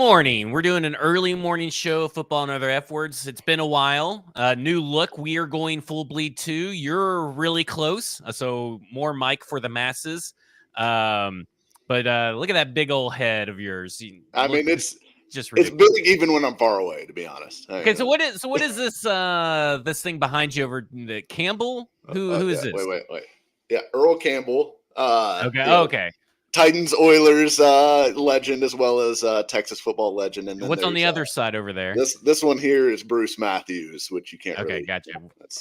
morning. We're doing an early morning show of Football and Other F Words. It's been a while. New look. We are going full bleed too. You're really close, so more mic for the masses. But look at that big old head of yours. I mean, it's just it's ridiculous. big even when I'm far away, to be honest. Okay, so what is this this thing behind you over the Campbell? Who is this? Wait. Yeah, Earl Campbell. Okay. Titans Oilers legend, as well as Texas football legend. And then what's on the other side over there? This one here is Bruce Matthews, which you can't. Okay, really, gotcha.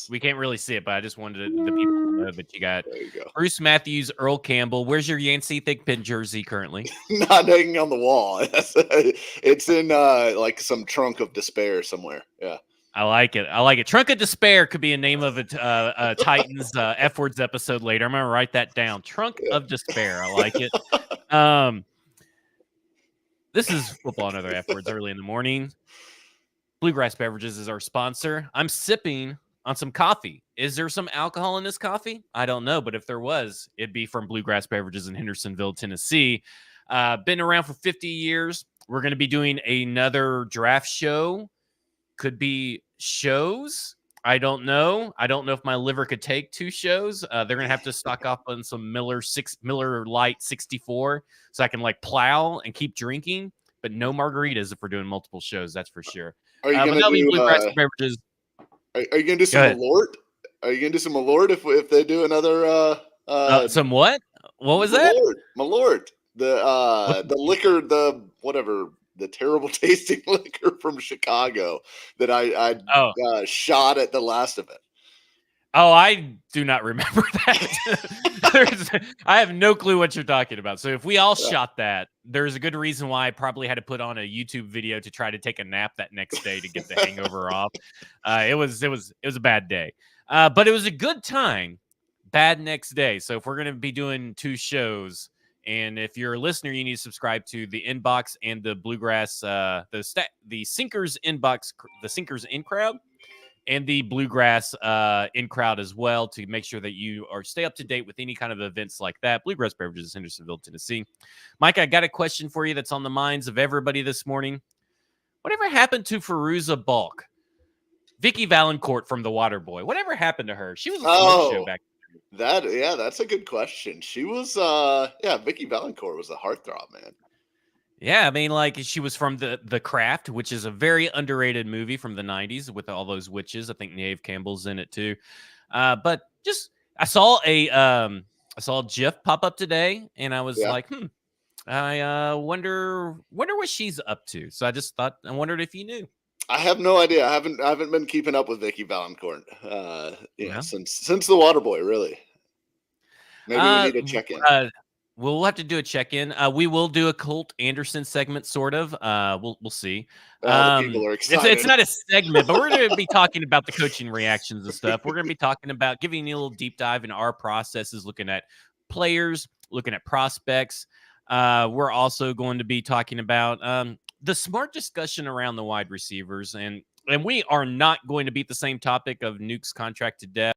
We can't really see it, but I just wanted the people to know that you got. There you go. Bruce Matthews, Earl Campbell. Where's your Yancey Thickpin jersey currently? Not hanging on the wall. It's in like some trunk of despair somewhere. Yeah. I like it. Trunk of Despair could be a name of a Titans F Words episode later. I'm going to write that down. Trunk of Despair. I like it. This is Football and Other F Words early in the morning. Bluegrass Beverages is our sponsor. I'm sipping on some coffee. Is there some alcohol in this coffee? I don't know, but if there was, it'd be from Bluegrass Beverages in Hendersonville, Tennessee. Been around for 50 years. We're going to be doing another draft show. Could be shows. I don't know. I don't know if my liver could take 2 shows. They're gonna have to stock up on some Miller Lite 64, so I can like plow and keep drinking, but no margaritas if we're doing multiple shows. That's for sure. Are you gonna do Bluegrass Beverages? Are you gonna do some Malort? Are you gonna do some Malort if they do another? Some what? What was that? Malort. The liquor, the terrible tasting liquor from Chicago that I shot at the last of it. Oh, I do not remember that. I have no clue what you're talking about. So if we all shot that, there's a good reason why I probably had to put on a YouTube video to try to take a nap that next day to get the hangover off. It was a bad day, but it was a good time. Bad next day. So if we're going to be doing 2 shows, and if you're a listener, you need to subscribe to the Inbox and the Bluegrass, the Sinkers Inbox, the Sinkers In Crowd, and the Bluegrass In Crowd as well, to make sure that you stay up to date with any kind of events like that. Bluegrass Beverages, Hendersonville, Tennessee. Mike, I got a question for you that's on the minds of everybody this morning. Whatever happened to Fairuza Balk? Vicky Valancourt from The Waterboy. Whatever happened to her? She was a smoke show back then. That's a good question. She was Vicky Valancourt was a heartthrob, man. Yeah, I mean, like, she was from the Craft, which is a very underrated movie from the 90s with all those witches. I think Neve Campbell's in it too. But just I saw a GIF pop up today, and I was like, I wonder what she's up to. So I wondered if you knew. I have no idea. I haven't been keeping up with Vicky Valancourt since The Waterboy, really. Maybe we need to check in. We'll have to do a check-in. We will do a Colt Anderson segment, sort of. We'll see. The people are excited. It's not a segment, but we're going to be talking about the coaching reactions and stuff. We're going to be talking about giving you a little deep dive into our processes, looking at players, looking at prospects. We're also going to be talking about the smart discussion around the wide receivers, and we are not going to beat the same topic of Nuke's contract to death.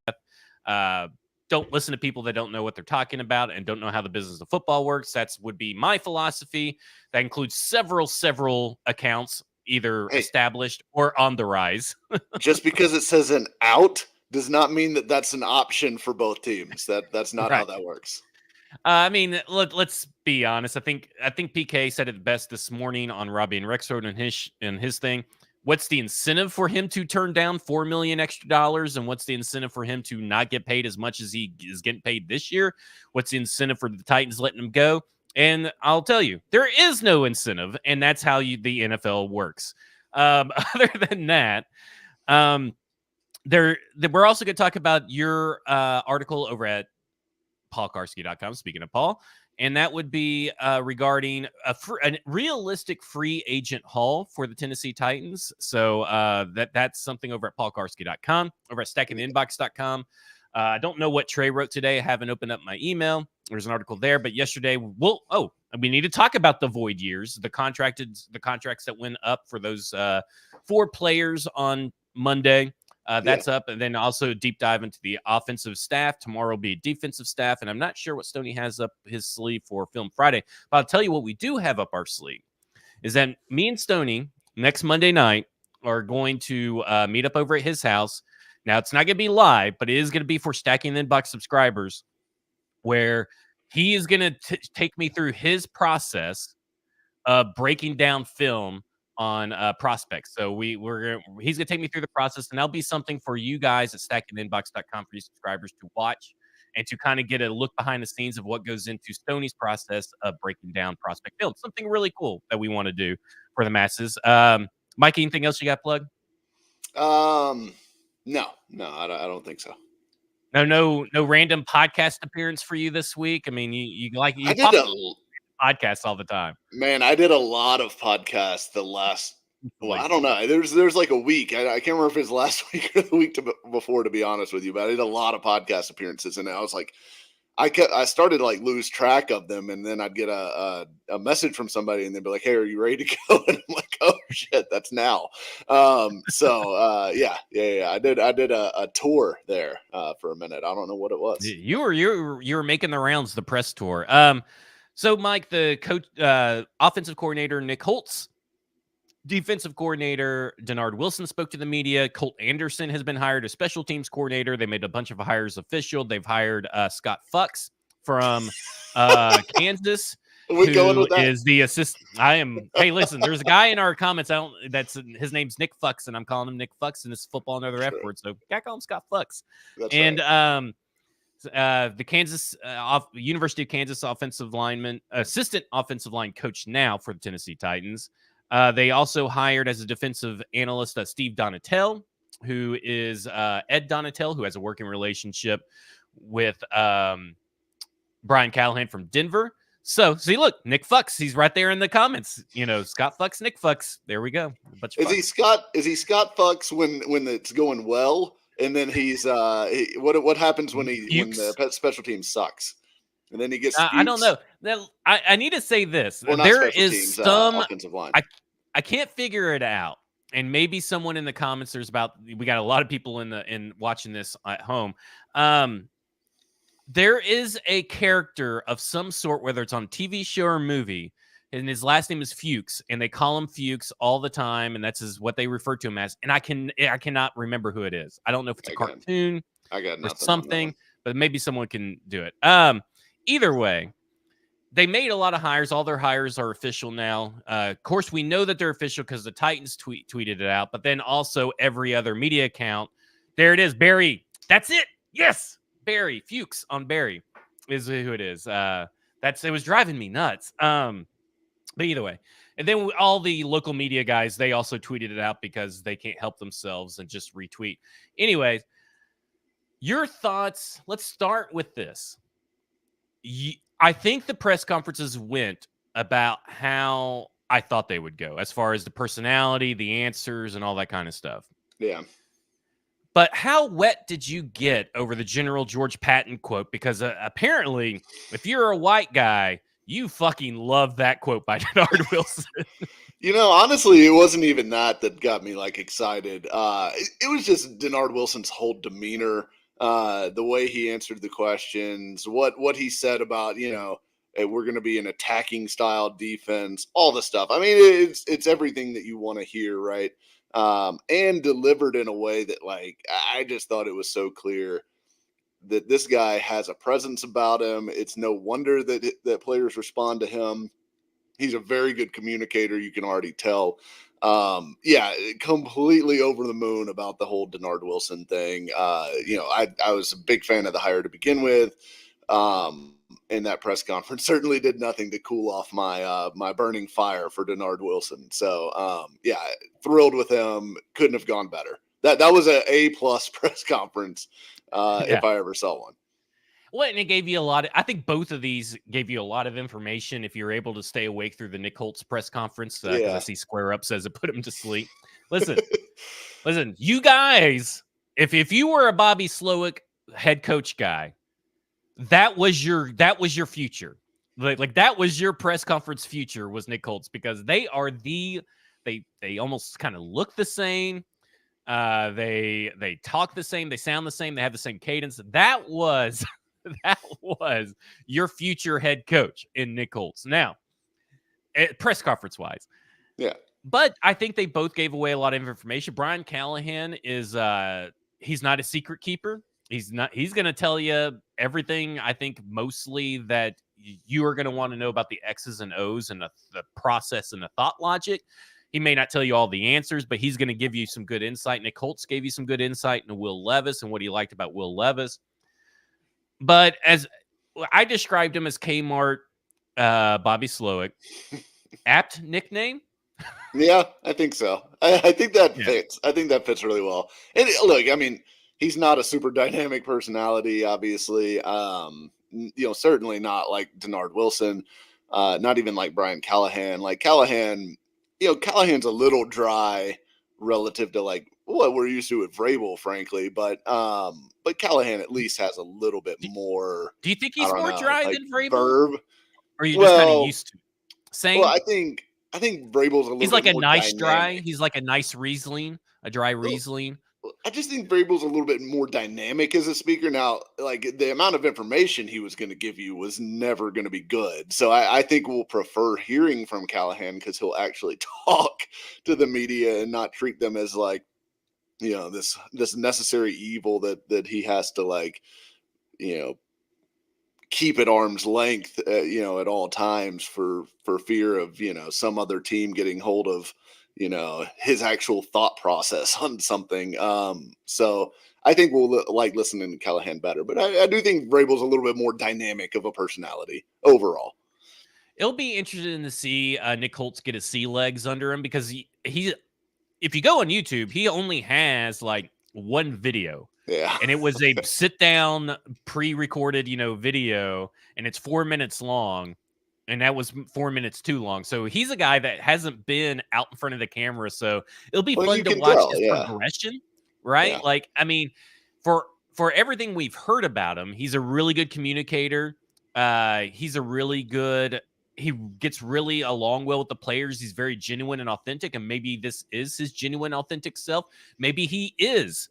Don't listen to people that don't know what they're talking about and don't know how the business of football works. Would be my philosophy. That includes several accounts, either established or on the rise. Just because it says an out does not mean that that's an option for both teams. That's not how that works. I mean, let's be honest. I think PK said it best this morning on Robbie and Rexroad and his thing. What's the incentive for him to turn down $4 million extra, and what's the incentive for him to not get paid as much as he is getting paid this year? What's the incentive for the Titans letting him go? And I'll tell you, there is no incentive, and that's how the NFL works. Other than that, we're also going to talk about your article over at paulkarski.com. Speaking of Paul, and that would be regarding a realistic free agent haul for the Tennessee Titans. So that's something over at paulkarski.com, over at stackingtheinbox.com. I don't know what Trey wrote today. I haven't opened up my email. There's an article there, but yesterday we need to talk about the void years, the contracts that went up for those 4 players on Monday. That's up. And then also deep dive into the offensive staff. Tomorrow will be defensive staff. And I'm not sure what Stoney has up his sleeve for Film Friday. But I'll tell you what we do have up our sleeve is that me and Stoney next Monday night are going to meet up over at his house. Now, it's not going to be live, but it is going to be for Stacking the Inbox subscribers, where he is going to take me through his process of breaking down film on prospects. So he's going to take me through the process, and that'll be something for you guys at stackingtheinbox.com for you subscribers to watch and to kind of get a look behind the scenes of what goes into Stoney's process of breaking down prospect film. Something really cool that we want to do for the masses. Mike, anything else you got plugged? No, I don't think so. No random podcast appearance for you this week. I mean, you did podcasts all the time. Man, I did a lot of podcasts the last. Well, I don't know. There's like a week. I can't remember if it was last week or the week before, to be honest with you. But I did a lot of podcast appearances, and I was like, I started to like lose track of them, and then I'd get a message from somebody, and they'd be like, "Hey, are you ready to go?" And I'm like, "Oh shit, that's now." Yeah. I did a tour there for a minute. I don't know what it was. You were making the rounds, the press tour. So Mike, the coach, offensive coordinator Nick Holtz, defensive coordinator Denard Wilson spoke to the media. Colt Anderson has been hired as special teams coordinator. They made a bunch of hires official. They've hired Scott Fuchs from Kansas. We going with that? Is the assistant? Hey, listen, there's a guy in our comments. His name's Nick Fuchs, and I'm calling him Nick Fuchs, and it's football another F word. So I call him Scott Fuchs. That's right. The Kansas University of Kansas assistant offensive line coach now for the Tennessee Titans. They also hired as a defensive analyst Steve Donatel, who is Ed Donatel, who has a working relationship with Brian Callahan from Denver. So see, look, Nick Fuchs, he's right there in the comments. Scott Fuchs, Nick Fuchs. There we go. Is he Scott Fuchs when it's going well? And then he's what happens when the special team sucks? And then he gets I don't know. I need to say this. There is some offensive line. I can't figure it out. And maybe someone in the comments, we got a lot of people in watching this at home. There is a character of some sort, whether it's on TV show or movie, and his last name is Fuchs, and they call him Fuchs all the time, and that's what they refer to him as. And I cannot remember who it is. I don't know if it's a cartoon or something, but maybe someone can do it. Either way, they made a lot of hires. All their hires are official now. Of course, we know that they're official because the Titans tweeted it out, but then also every other media account. There it is, Barry. That's it. Yes, Barry Fuchs on Barry is who it is. It was driving me nuts. But either way, and then all the local media guys, they also tweeted it out because they can't help themselves and just retweet. Anyways, your thoughts. Let's start with this. I think the press conferences went about how I thought they would go, as far as the personality, the answers, and all that kind of stuff. Yeah. But how wet did you get over the General George Patton quote? Because apparently, if you're a white guy, you fucking love that quote by Denard Wilson. Honestly, it wasn't even that got me like excited. It was just Denard Wilson's whole demeanor, the way he answered the questions, what he said about, we're going to be an attacking style defense, all the stuff. I mean, it's everything that you want to hear, right? And delivered in a way that, like, I just thought it was so clear that this guy has a presence about him. It's no wonder that players respond to him. He's a very good communicator. You can already tell. Completely over the moon about the whole Denard Wilson thing. I was a big fan of the hire to begin with. And that press conference certainly did nothing to cool off my burning fire for Denard Wilson. So, thrilled with him. Couldn't have gone better. That was an A+ press conference. If I ever saw one. Well, and it gave you I think both of these gave you a lot of information if you're able to stay awake through the Nick Holtz press conference. Because I see Square Up says it put him to sleep. Listen, you guys, if you were a Bobby Slowick head coach guy, that was your future. Like that was your press conference future was Nick Holtz, because they are they almost kind of look the same. They talk the same, they sound the same, they have the same cadence. That was your future head coach in Nick Holtz. Now, press conference wise, Yeah. But I think they both gave away a lot of information. Brian Callahan is he's not a secret keeper. He's going to tell you everything, I think, mostly that you are going to want to know about the X's and O's and the process and the thought logic. He may not tell you all the answers, but he's going to give you some good insight. Nick Holtz gave you some good insight into Will Levis and what he liked about Will Levis. But as I described him as Kmart Bobby Slowick, apt nickname. Yeah, I think so. I think that fits. I think that fits really well. And look, I mean, he's not a super dynamic personality, obviously. Certainly not like Denard Wilson, not even like Brian Callahan. Like Callahan, Callahan's a little dry relative to like what we're used to with Vrabel, frankly. But Callahan at least has a little bit more. Do you think he's more dry than Vrabel? Verb. Or are you just kind of used to it? Same. Well, I think Vrabel's a little. He's like bit a more nice dynamic. dry. He's like a nice Riesling, a dry Riesling. I just think Vrabel's a little bit more dynamic as a speaker. Now, like the amount of information he was going to give you was never going to be good. So I think we'll prefer hearing from Callahan because he'll actually talk to the media and not treat them as like, this necessary evil that he has to like, keep at arm's length, at all times for fear of, some other team getting hold of, his actual thought process on something. So I think we'll like listening to Callahan better, but I do think Vrabel's a little bit more dynamic of a personality overall. It'll be interesting to see Nick Holtz get his sea legs under him because he if you go on YouTube, he only has like one video. Yeah. And it was a sit down pre-recorded, video, and it's 4 minutes long. And that was 4 minutes too long. So he's a guy that hasn't been out in front of the camera. So it'll be fun to watch his progression, right? Yeah. Like, I mean, for everything we've heard about him, he's a really good communicator. He gets really along well with the players. He's very genuine and authentic. And maybe this is his genuine, authentic self. Maybe he is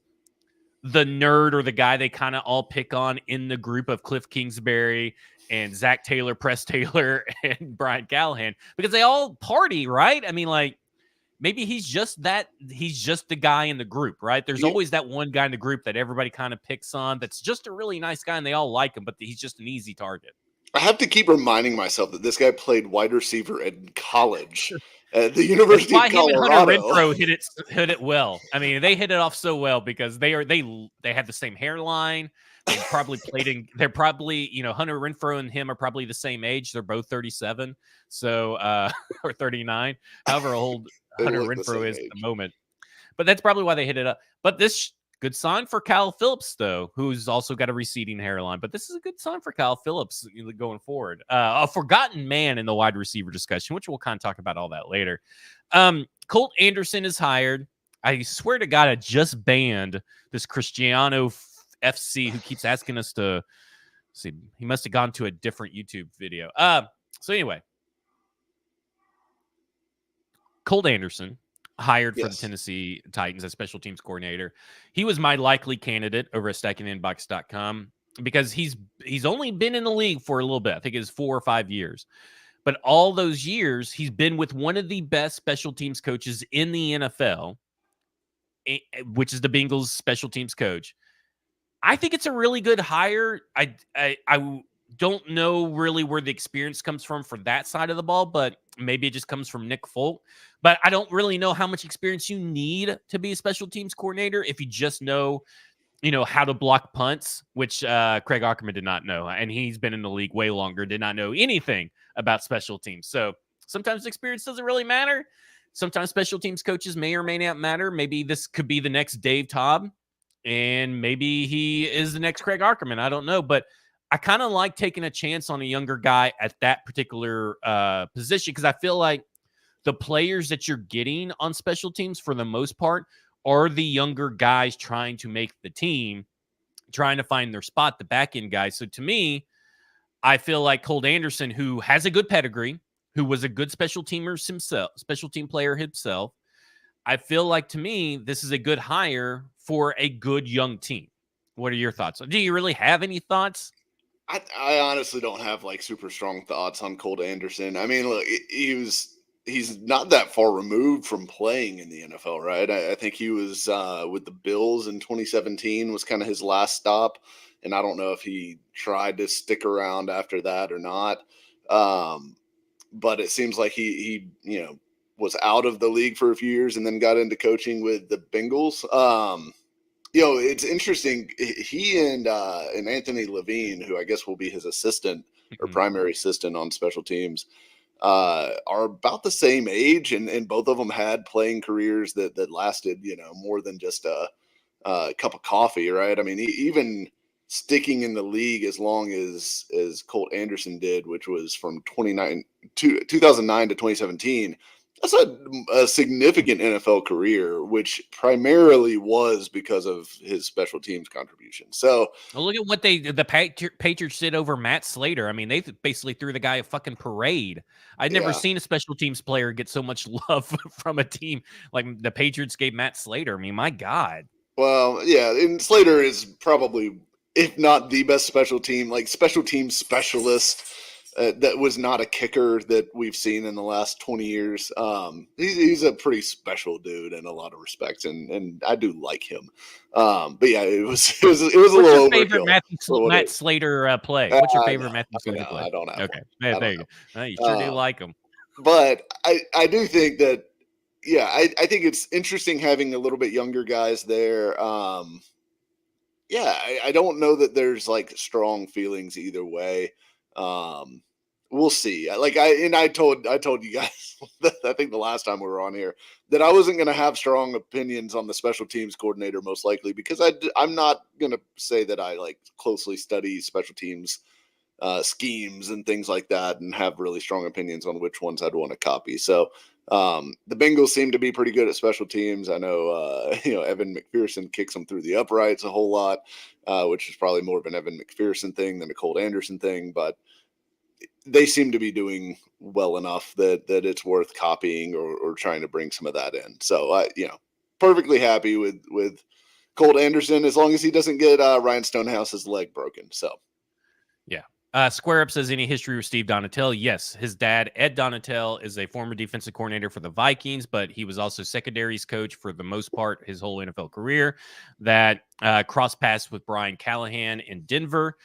the nerd or the guy they kind of all pick on in the group of Cliff Kingsbury and Zach Taylor, Press Taylor, and Brian Callahan, because they all party, right? I mean, like, maybe he's just the guy in the group, right? There's always that one guy in the group that everybody kind of picks on that's just a really nice guy and they all like him, but he's just an easy target. I have to keep reminding myself that this guy played wide receiver in college at the University of Colorado. Him and Hunter Renfrow hit it well. I mean, they hit it off so well because they have the same hairline. They probably they're probably, Hunter Renfrow and him are probably the same age. They're both 37. So, or 39, however old Hunter Renfrow is at the moment. But that's probably why they hit it up. But this good sign for Kyle Phillips, though, who's also got a receding hairline. But this is a good sign for Kyle Phillips going forward. A forgotten man in the wide receiver discussion, which we'll kind of talk about all that later. Colt Anderson is hired. I swear to God, I just banned this Cristiano FC who keeps asking us to see. He must have gone to a different YouTube video. So anyway, Colt Anderson hired for the Tennessee Titans as special teams coordinator. He was my likely candidate over at StackingTheInbox.com because he's only been in the league for a little bit. I think it's 4 or 5 years. But all those years, he's been with one of the best special teams coaches in the NFL, which is the Bengals special teams coach. I think it's a really good hire. I don't know really where the experience comes from for that side of the ball, but maybe it just comes from Nick Folk. But I don't really know how much experience you need to be a special teams coordinator if you just know, how to block punts, which Craig Aukerman did not know. And he's been in the league way longer, did not know anything about special teams. So sometimes experience doesn't really matter. Sometimes special teams coaches may or may not matter. Maybe this could be the next Dave Taub, and maybe he is the next Craig Aukerman. I don't know, but I kind of like taking a chance on a younger guy at that particular position because I feel like the players that you're getting on special teams for the most part are the younger guys trying to make the team, trying to find their spot, the back end guys. So to me, I feel like Colt Anderson, who has a good pedigree, who was a good special team player himself, I feel like to me, this is a good hire for a good young team. What are your thoughts? Do you really have any thoughts? I honestly don't have like super strong thoughts on Colt Anderson. I mean, look, he was he's not that far removed from playing in the NFL, right? I think he was with the Bills in 2017 was kind of his last stop, and I don't know if he tried to stick around after that or not. Um, but it seems like he was out of the league for a few years and then got into coaching with the Bengals. It's interesting. He and Anthony Levine, who I guess will be his assistant or primary assistant on special teams, are about the same age, and both of them had playing careers that lasted, more than just a cup of coffee, right? I mean, even sticking in the league as long as Colt Anderson did, which was from 2009 to 2017. That's a significant NFL career, which primarily was because of his special teams contribution. So, well, look at what the Patriots did over Matt Slater. I mean, they basically threw the guy a fucking parade. I'd never seen a special teams player get so much love from a team like the Patriots gave Matt Slater. I mean, my God. Well, yeah, and Slater is probably, if not the best special team specialist. That was not a kicker that we've seen in the last 20 years. He's a pretty special dude in a lot of respects, and I do like him. But yeah, it was a What's little your overkill. favorite Matt Slater play? What's your favorite Matthew Slater play? I don't have okay. One. There you go. You sure do like him. But I do think that, I think it's interesting having a little bit younger guys there. I don't know that there's like strong feelings either way. We'll see. I told you guys, I think the last time we were on here, that I wasn't going to have strong opinions on the special teams coordinator, most likely, because I'm not going to say that I like closely study special teams schemes and things like that and have really strong opinions on which ones I'd want to copy. So the Bengals seem to be pretty good at special teams. I know, Evan McPherson kicks them through the uprights a whole lot, which is probably more of an Evan McPherson thing than a Colt Anderson thing, but they seem to be doing well enough that it's worth copying or trying to bring some of that in. So, perfectly happy with Colt Anderson as long as he doesn't get Ryan Stonehouse's leg broken. So, yeah. Square Up says, any history with Steve Donatel? Yes. His dad, Ed Donatel, is a former defensive coordinator for the Vikings, but he was also secondaries coach for the most part his whole NFL career. That cross paths with Brian Callahan in Denver.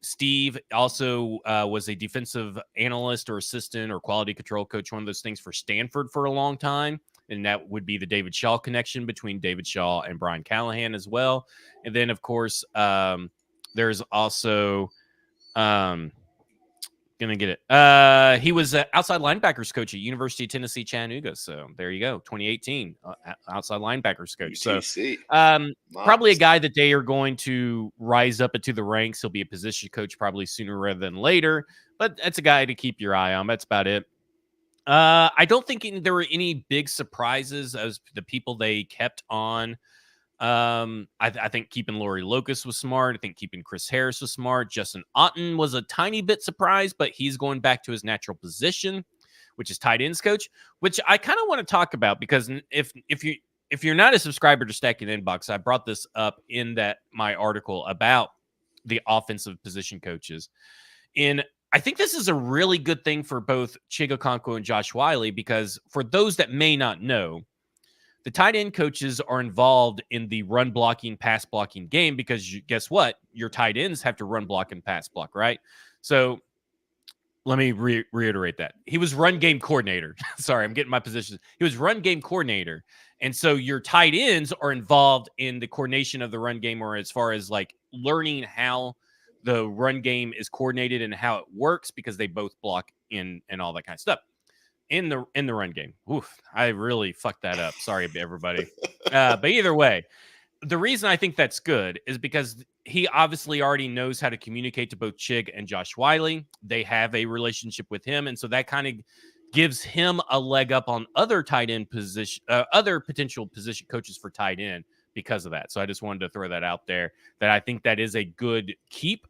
Steve also was a defensive analyst or assistant or quality control coach, one of those things, for Stanford for a long time. And that would be the David Shaw connection between David Shaw and Brian Callahan as well. And then, of course, there's also gonna get it. He was outside linebackers coach at University of Tennessee, Chattanooga. So there you go, 2018 outside linebackers coach. UTC. So probably a guy that they are going to rise up into the ranks. He'll be a position coach probably sooner rather than later. But that's a guy to keep your eye on. That's about it. I don't think there were any big surprises as the people they kept on. I think keeping Laurie Locust was smart. I think keeping Chris Harris was smart. Justin Otten was a tiny bit surprised, but he's going back to his natural position, which is tight ends coach, which I kind of want to talk about, because if you're not a subscriber to Stacking Inbox, I brought this up in my article about the offensive position coaches. And I think this is a really good thing for both Chig Okonkwo and Josh Whyle, because for those that may not know, the tight end coaches are involved in the run blocking, pass blocking game, because guess what? Your tight ends have to run block and pass block, right? So let me reiterate that. He was run game coordinator. Sorry, I'm getting my positions. He was run game coordinator. And so your tight ends are involved in the coordination of the run game, or as far as like learning how the run game is coordinated and how it works, because they both block in and all that kind of stuff. In the run game. Oof, I really fucked that up. Sorry, everybody. But either way, the reason I think that's good is because he obviously already knows how to communicate to both Chig and Josh Whyle. They have a relationship with him, and so that kind of gives him a leg up on other tight end position, other potential position coaches for tight end because of that. So I just wanted to throw that out there, that I think that is a good keep.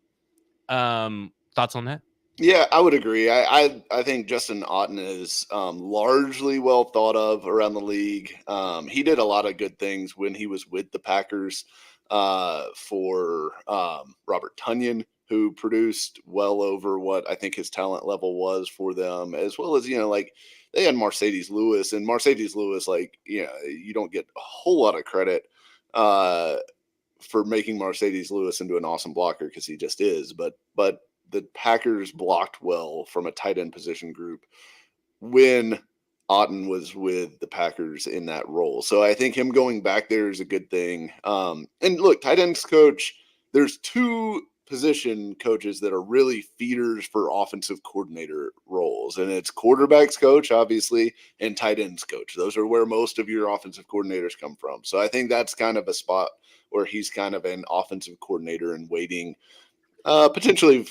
Thoughts on that? Yeah, I would agree. I think Justin Otten is largely well thought of around the league. He did a lot of good things when he was with the Packers for Robert Tonyan, who produced well over what I think his talent level was for them, as well as, they had Mercedes Lewis, and Mercedes Lewis, like, you don't get a whole lot of credit for making Mercedes Lewis into an awesome blocker because he just is. But the Packers blocked well from a tight end position group when Otten was with the Packers in that role. So I think him going back there is a good thing. And look, tight ends coach, there's two position coaches that are really feeders for offensive coordinator roles. And it's quarterbacks coach, obviously, and tight ends coach. Those are where most of your offensive coordinators come from. So I think that's kind of a spot where he's kind of an offensive coordinator and waiting potentially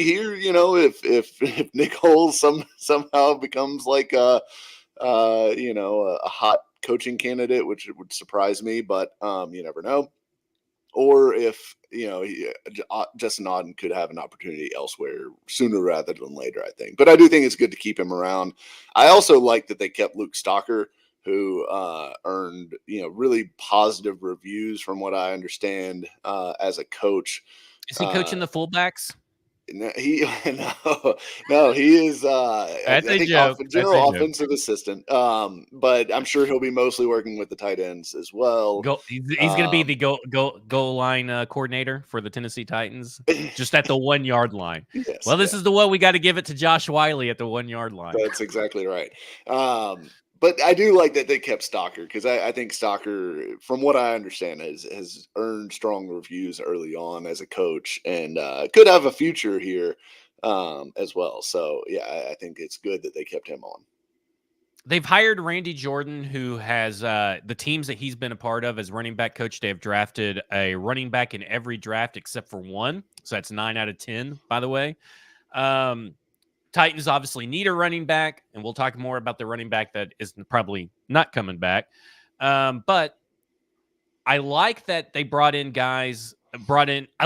here, if Nick Holes somehow becomes like a hot coaching candidate, which would surprise me, but you never know. Or if Justin Otten could have an opportunity elsewhere sooner rather than later, I think. But I do think it's good to keep him around. I also like that they kept Luke Stalker, who earned really positive reviews from what I understand as a coach. Is he coaching the fullbacks? No, he is. I think general offensive assistant. But I'm sure he'll be mostly working with the tight ends as well. He's going to be the goal line coordinator for the Tennessee Titans, just at the 1 yard line. Yes, well, this is the one we got to give it to Josh Wiley at the 1 yard line. That's exactly right. But I do like that they kept Stalker because I think Stalker, from what I understand, has earned strong reviews early on as a coach and could have a future here as well. So, yeah, I think it's good that they kept him on. They've hired Randy Jordan, who has the teams that he's been a part of as running back coach. They have drafted a running back in every draft except for one. So that's 9 out of 10, by the way. Titans obviously need a running back, and we'll talk more about the running back that is probably not coming back. But I like that they brought in. I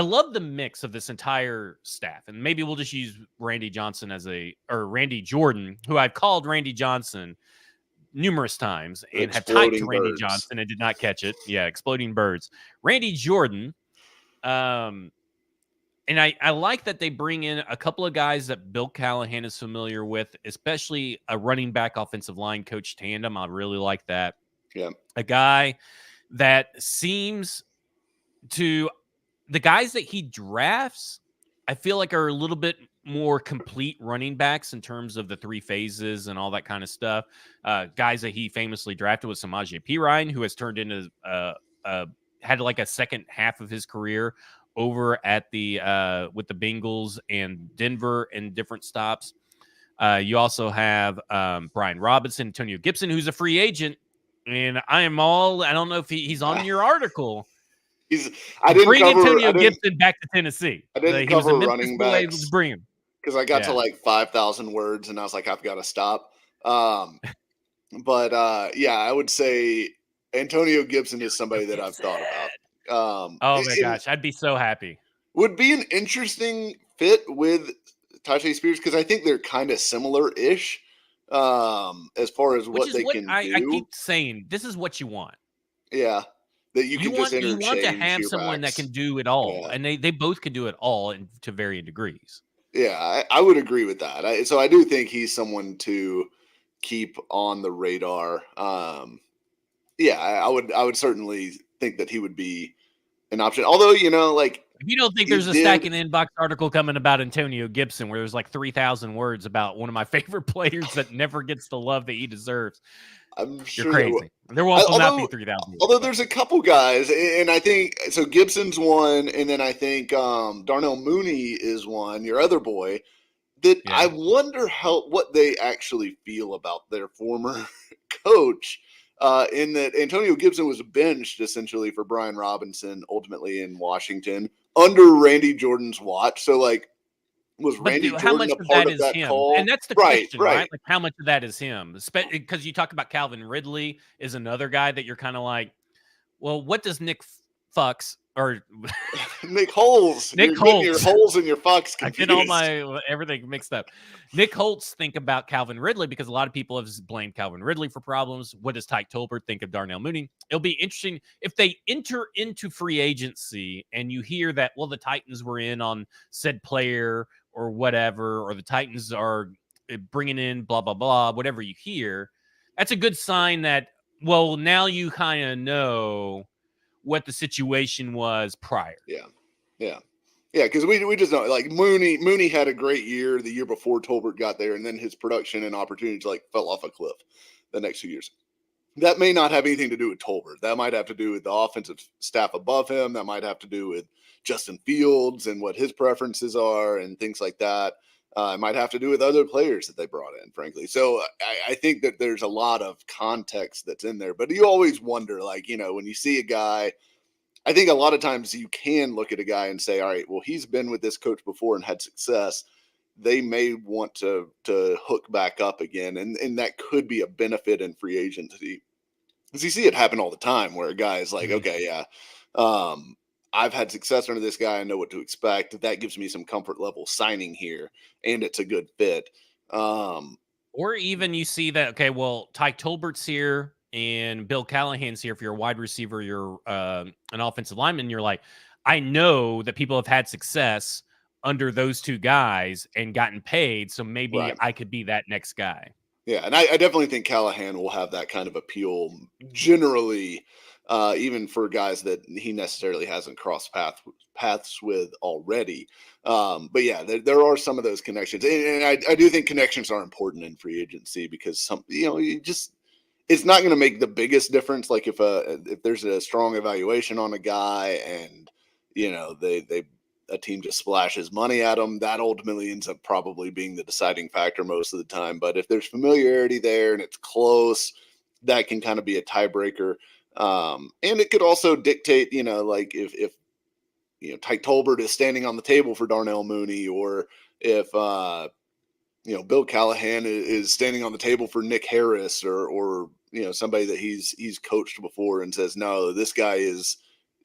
love the mix of this entire staff, and maybe we'll just use Randy Jordan, who I've called Randy Johnson numerous times and have typed to Randy Johnson and did not catch it. Yeah, exploding birds. Randy Jordan. And I like that they bring in a couple of guys that Bill Callahan is familiar with, especially a running back offensive line coach tandem. I really like that. Yeah. A guy that seems to – the guys that he drafts, I feel like are a little bit more complete running backs in terms of the three phases and all that kind of stuff. Guys that he famously drafted was Samaje Perine, who has turned into had like a second half of his career over at the with the Bengals and Denver and different stops. You also have Brian Robinson, Antonio Gibson, who's a free agent. And I don't know if he's on your article. I didn't bring cover Antonio Gibson back to Tennessee. I didn't cover running backs. Bring him. Because I got to like 5,000 words and I was like, I've got to stop. But I would say Antonio Gibson is somebody that I've thought about. Oh my gosh, I'd be so happy. Would be an interesting fit with Tyjae Spears because I think they're kind of similar-ish as far as what they can do. I keep saying this is what you want. Yeah, that you can just interchange. You want to have someone backs. that can do it all, and they both can do it all to varying degrees. Yeah, I would agree with that. So I do think he's someone to keep on the radar. I would certainly think that he would be an option. Although, like if you don't think there's a Stack in the Inbox article coming about Antonio Gibson where there's like 3,000 words about one of my favorite players that never gets the love that he deserves. I'm sure you're crazy. There will not be 3,000. Although there's a couple guys, and I think so. Gibson's one, and then I think Darnell Mooney is one. Your other boy. I wonder what they actually feel about their former coach. In that Antonio Gibson was benched essentially for Brian Robinson ultimately in Washington under Randy Jordan's watch. So like, was Randy Jordan a part of that call? And that's the question, right? Like how much of that is him? Because you talk about Calvin Ridley is another guy that you're kind of like, well, what does Nick Fucks or Nick Holes? Your holes and your fucks confused. I get all my everything mixed up. Nick Holtz think about Calvin Ridley because a lot of people have blamed Calvin Ridley for problems. What does Tyke Tolbert think of Darnell Mooney? It'll be interesting if they enter into free agency and you hear that, well, the Titans were in on said player or whatever, or the Titans are bringing in blah, blah, blah, whatever you hear, that's a good sign that, well, now you kind of know what the situation was prior. Yeah. Yeah. Yeah, because we just know, like, Mooney had a great year the year before Tolbert got there, and then his production and opportunities like fell off a cliff the next 2 years. That may not have anything to do with Tolbert. That might have to do with the offensive staff above him. That might have to do with Justin Fields and what his preferences are and things like that. It might have to do with other players that they brought in, frankly. So I think that there's a lot of context that's in there. But you always wonder, like, when you see a guy, I think a lot of times you can look at a guy and say, all right, well, he's been with this coach before and had success. They may want to hook back up again. And that could be a benefit in free agency. Because you see it happen all the time where a guy is like, okay, yeah, I've had success under this guy. I know what to expect. That gives me some comfort level signing here, and it's a good fit. Or even you see that, okay, well, Ty Tolbert's here and Bill Callahan's here. If you're a wide receiver, you're an offensive lineman, you're like, I know that people have had success under those two guys and gotten paid, so maybe Right. I could be that next guy. Yeah, and I definitely think Callahan will have that kind of appeal generally, even for guys that he necessarily hasn't crossed paths with already. But yeah, there are some of those connections, and I do think connections are important in free agency because it's not going to make the biggest difference. Like if there's a strong evaluation on a guy and they a team just splashes money at them, that ultimately ends up probably being the deciding factor most of the time. But if there's familiarity there and it's close, that can kind of be a tiebreaker. And it could also dictate, like if Tyke Tolbert is standing on the table for Darnell Mooney, or if Bill Callahan is standing on the table for Nick Harris, or somebody that he's coached before and says, no, this guy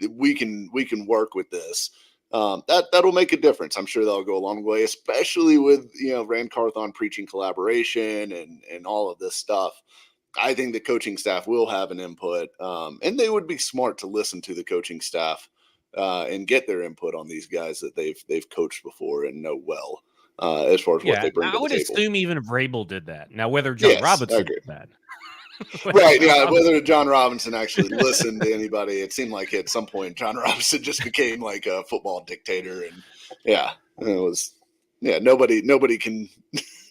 we can work with this. That'll make a difference. I'm sure that'll go a long way, especially with Rand Carthon preaching collaboration and all of this stuff. I think the coaching staff will have an input, and they would be smart to listen to the coaching staff and get their input on these guys that they've coached before and know well, as far as what they bring to the would table. Assume even if Vrabel did that. Now, whether John Robinson did that. Right, yeah. Whether John Robinson actually listened to anybody, it seemed like at some point John Robinson just became like a football dictator, and it was nobody can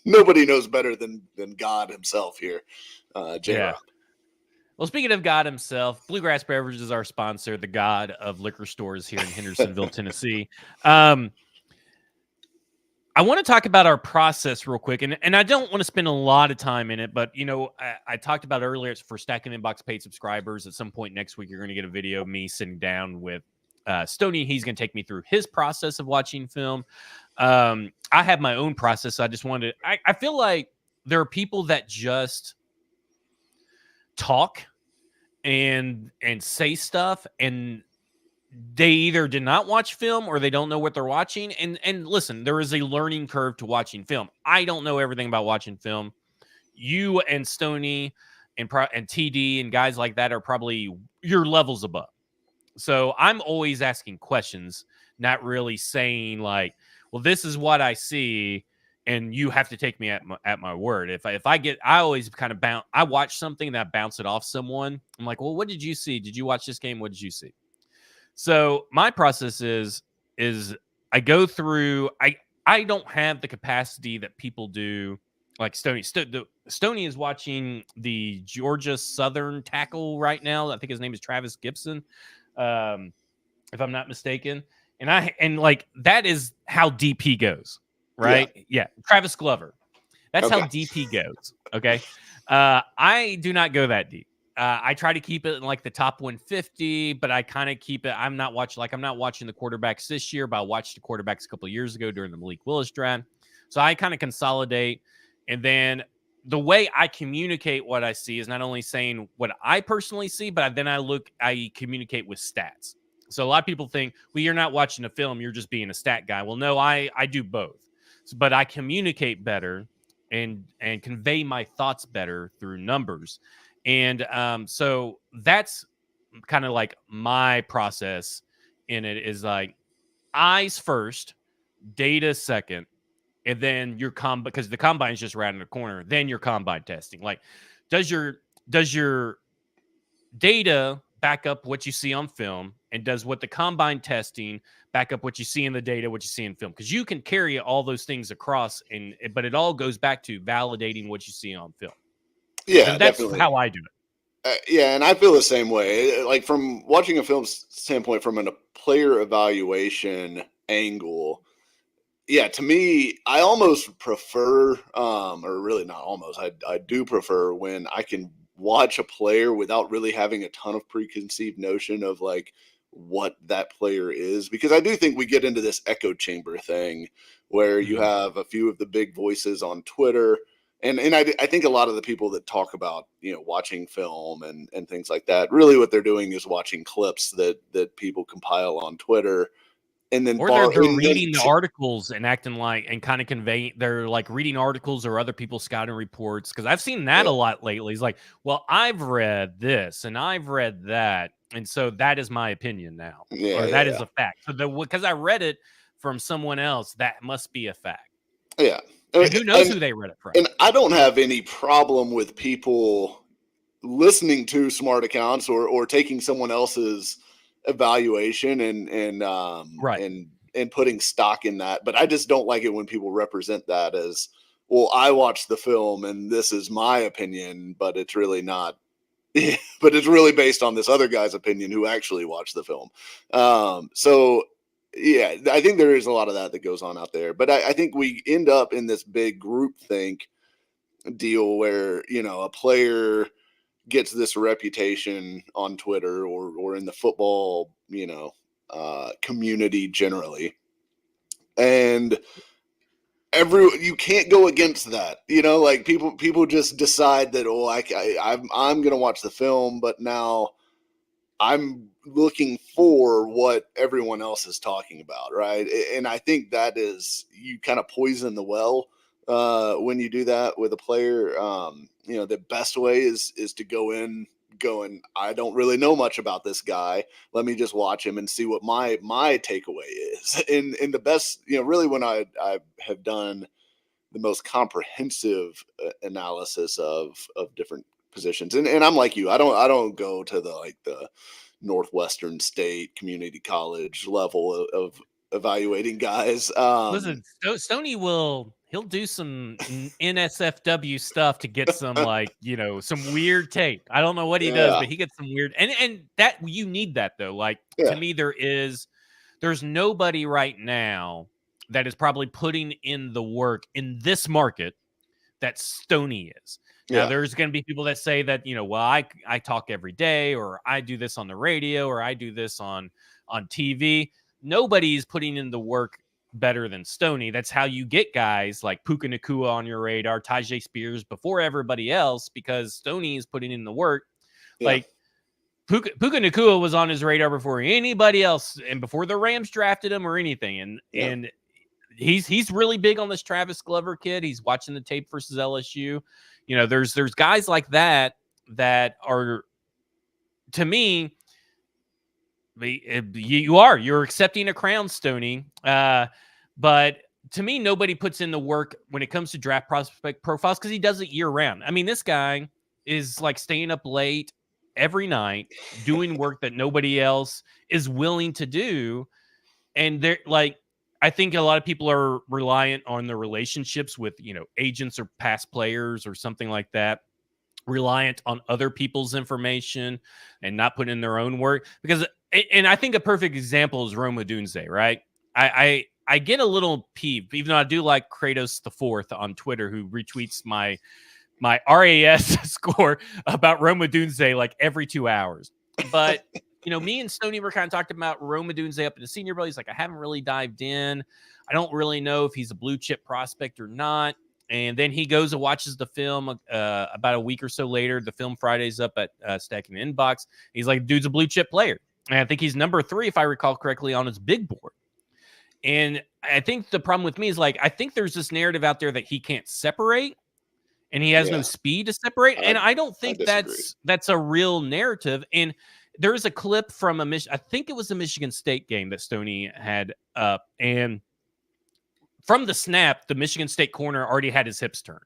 nobody knows better than God himself here. J-Rob. Well, speaking of God himself, Bluegrass Beverages is our sponsor, the God of liquor stores here in Hendersonville, Tennessee. I want to talk about our process real quick, and I don't want to spend a lot of time in it, but, I talked about earlier, it's for Stacking Inbox paid subscribers. At some point next week, you're going to get a video of me sitting down with Stoney. He's going to take me through his process of watching film. I have my own process. So I just wanted to, I feel like there are people that just talk and say stuff, and they either did not watch film or they don't know what they're watching. And listen, there is a learning curve to watching film. I don't know everything about watching film. You and Stoney and TD and guys like that are probably your levels above. So I'm always asking questions, not really saying like, well, this is what I see, and you have to take me at my word. I always kind of I watch something and I bounce it off someone. I'm like, well, what did you see? Did you watch this game? What did you see? So my process is I go through, I don't have the capacity that people do. Like Stoney is watching the Georgia Southern tackle right now. I think his name is Travis Gibson, if I'm not mistaken. And like that is how deep he goes, right? Yeah. Travis Glover. That's how deep he goes. Okay. I do not go that deep. I try to keep it in like the top 150, but I kind of keep it. I'm not watching the quarterbacks this year, but I watched the quarterbacks a couple of years ago during the Malik Willis draft. So I kind of consolidate. And then the way I communicate what I see is not only saying what I personally see, but then I communicate with stats. So a lot of people think, well, you're not watching a film, you're just being a stat guy. Well, no, I do both. But I communicate better and convey my thoughts better through numbers. And so that's kind of like my process in it is like eyes first, data second, and then your because the combine is just around the corner, then your combine testing. Like, does your data back up what you see on film, and does what the combine testing back up what you see in the data, what you see in film? Because you can carry all those things across, but it all goes back to validating what you see on film. Yeah, And that's definitely. how I do it. Yeah, and I feel the same way. Like from watching a film standpoint, from a player evaluation angle, yeah, to me, I almost prefer, or really not almost, I do prefer when I can watch a player without really having a ton of preconceived notion of like what that player is, because I do think we get into this echo chamber thing where you Mhm. have a few of the big voices on Twitter. And I think a lot of the people that talk about watching film and things like that, really what they're doing is watching clips that people compile on Twitter, and then Or they're and then reading the articles and acting like, and kind of conveying, they're like reading articles or other people's scouting reports. Cause I've seen that a yeah, lot lately. It's like, well, I've read this and I've read that. And so that is my opinion now, yeah, or yeah, that is yeah. a fact. So because I read it from someone else, that must be a fact. Yeah. And who knows who they read it from? And I don't have any problem with people listening to smart accounts or taking someone else's evaluation Right. and putting stock in that. But I just don't like it when people represent that as, well, I watched the film and this is my opinion, but it's really not. But it's really based on this other guy's opinion who actually watched the film. So yeah, I think there is a lot of that goes on out there. But I think we end up in this big group think deal where a player gets this reputation on Twitter or in the football community generally, and you can't go against that. Like people just decide that, oh, I'm gonna watch the film, but now I'm looking for what everyone else is talking about, right? And I think that is, you kind of poison the well when you do that with a player. The best way is to go in going, I don't really know much about this guy. Let me just watch him and see what my takeaway is. And the best, really when I have done the most comprehensive analysis of different positions. And I'm like you. I don't go to the Northwestern State Community College level of evaluating guys. Listen, Stoney he'll do some NSFW stuff to get some, like, some weird tape. I don't know what he does, Yeah, but he gets some weird, and that you need that though. Like, to yeah, me, there's nobody right now that is probably putting in the work in this market that Stoney is. Now, yeah, there's going to be people that say that, well, I talk every day, or I do this on the radio, or I do this on TV. Nobody's putting in the work better than Stoney. That's how you get guys like Puka Nacua on your radar, Tyjae Spears before everybody else, because Stoney is putting in the work. yeah, Like, Puka Nacua was on his radar before anybody else, and before the Rams drafted him or anything. yeah, And he's really big on this Travis Glover kid. He's watching the tape versus LSU. There's guys like that are, to me, you're accepting a crown, Stoney. But to me, nobody puts in the work when it comes to draft prospect profiles, because he does it year round. I mean, this guy is like staying up late every night doing work that nobody else is willing to do. And they're like, I think a lot of people are reliant on their relationships with, agents or past players or something like that, reliant on other people's information and not putting in their own work. Because, and I think a perfect example is Rome Odunze, right? I get a little peeved, even though I do like Kratos the Fourth on Twitter, who retweets my RAS score about Rome Odunze like every 2 hours. But me and Stoney were kind of talking about Rome Odunze up in the Senior Bowl. He's like, I haven't really dived in. I don't really know if he's a blue chip prospect or not. And then he goes and watches the film about a week or so later. The film Friday's up at Stacking Inbox. He's like, dude's a blue chip player. And I think he's number 3, if I recall correctly, on his big board. And I think the problem with me is, like, I think there's this narrative out there that he can't separate and he has no yeah. speed to separate. And I don't I think disagree. that's a real narrative. And there's a clip from I think it was a Michigan State game that Stoney had up. And from the snap, the Michigan State corner already had his hips turned.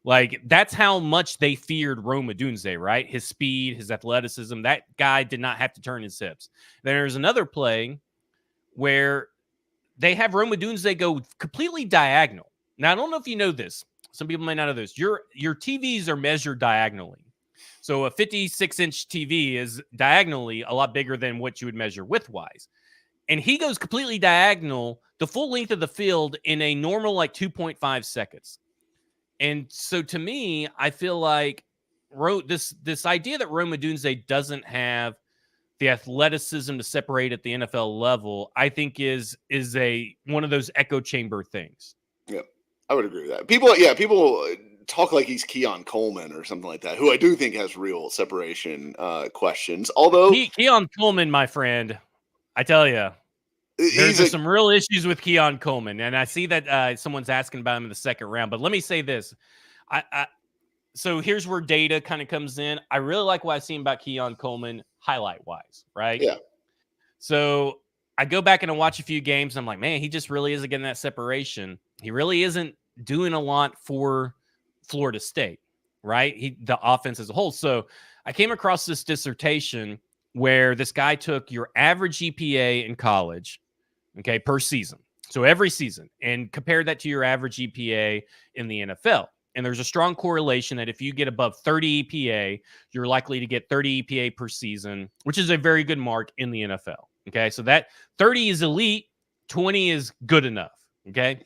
Like, that's how much they feared Rome Odunze, right? His speed, his athleticism. That guy did not have to turn his hips. Then there's another play where they have Rome Odunze go completely diagonal. Now, I don't know if you know this. Some people might not know this. Your TVs are measured diagonally. So a 56-inch TV is diagonally a lot bigger than what you would measure width-wise. And he goes completely diagonal, the full length of the field in a normal, like, 2.5 seconds. And so to me, I feel like this idea that Rome Odunze doesn't have the athleticism to separate at the NFL level, I think is one of those echo chamber things. Yeah, I would agree with that. People talk like he's Keon Coleman or something like that, who I do think has real separation questions. Although Keon Coleman, my friend, I tell you, there's some real issues with Keon Coleman, and I see that someone's asking about him in the second round. But let me say this: so here's where data kind of comes in. I really like what I've seen about Keon Coleman highlight wise, right? Yeah. So I go back and I watch a few games, and I'm like, man, he just really isn't getting that separation. He really isn't doing a lot for Florida State, right? The offense as a whole. So I came across this dissertation where this guy took your average GPA in college, okay, per season. So every season, and compared that to your average GPA in the NFL. And there's a strong correlation that if you get above 30 EPA, you're likely to get 30 EPA per season, which is a very good mark in the NFL. Okay, so that 30 is elite, 20 is good enough. Okay,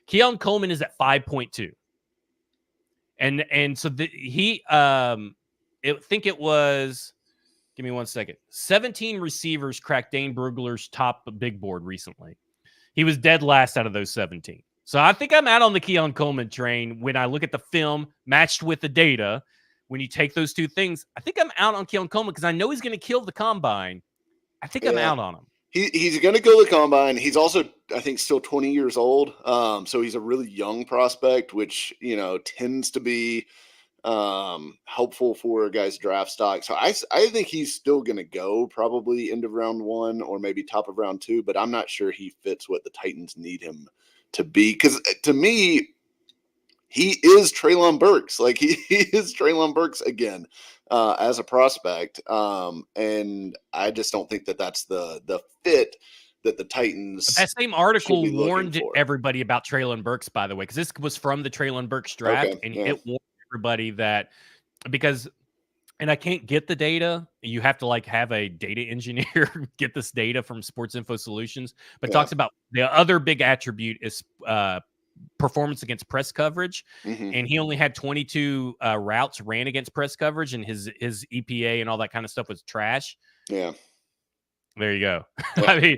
Keon Coleman is at 5.2. And so I think it was, give me 1 second, 17 receivers cracked Dane Brugler's top big board recently. He was dead last out of those 17. So I think I'm out on the Keon Coleman train when I look at the film matched with the data. When you take those two things, I think I'm out on Keon Coleman because I know he's going to kill the combine. I think I'm out on him. He's going to kill the combine. He's also, I think, still 20 years old. So he's a really young prospect, which, tends to be helpful for a guy's draft stock. So I think he's still going to go probably end of round 1 or maybe top of round 2, but I'm not sure he fits what the Titans need him to be. Because to me, he is Treylon Burks. Like he is Treylon Burks again as a prospect. And I just don't think that that's the fit that the Titans. That same article warned everybody about Treylon Burks, by the way, because this was from the Treylon Burks draft, and it warned everybody that because, and I can't get the data. You have to have a data engineer get this data from Sports Info Solutions, but talks about the other big attribute is performance against press coverage, and he only had 22 routes ran against press coverage, and his EPA and all that kind of stuff was trash. Yeah, there you go. I mean,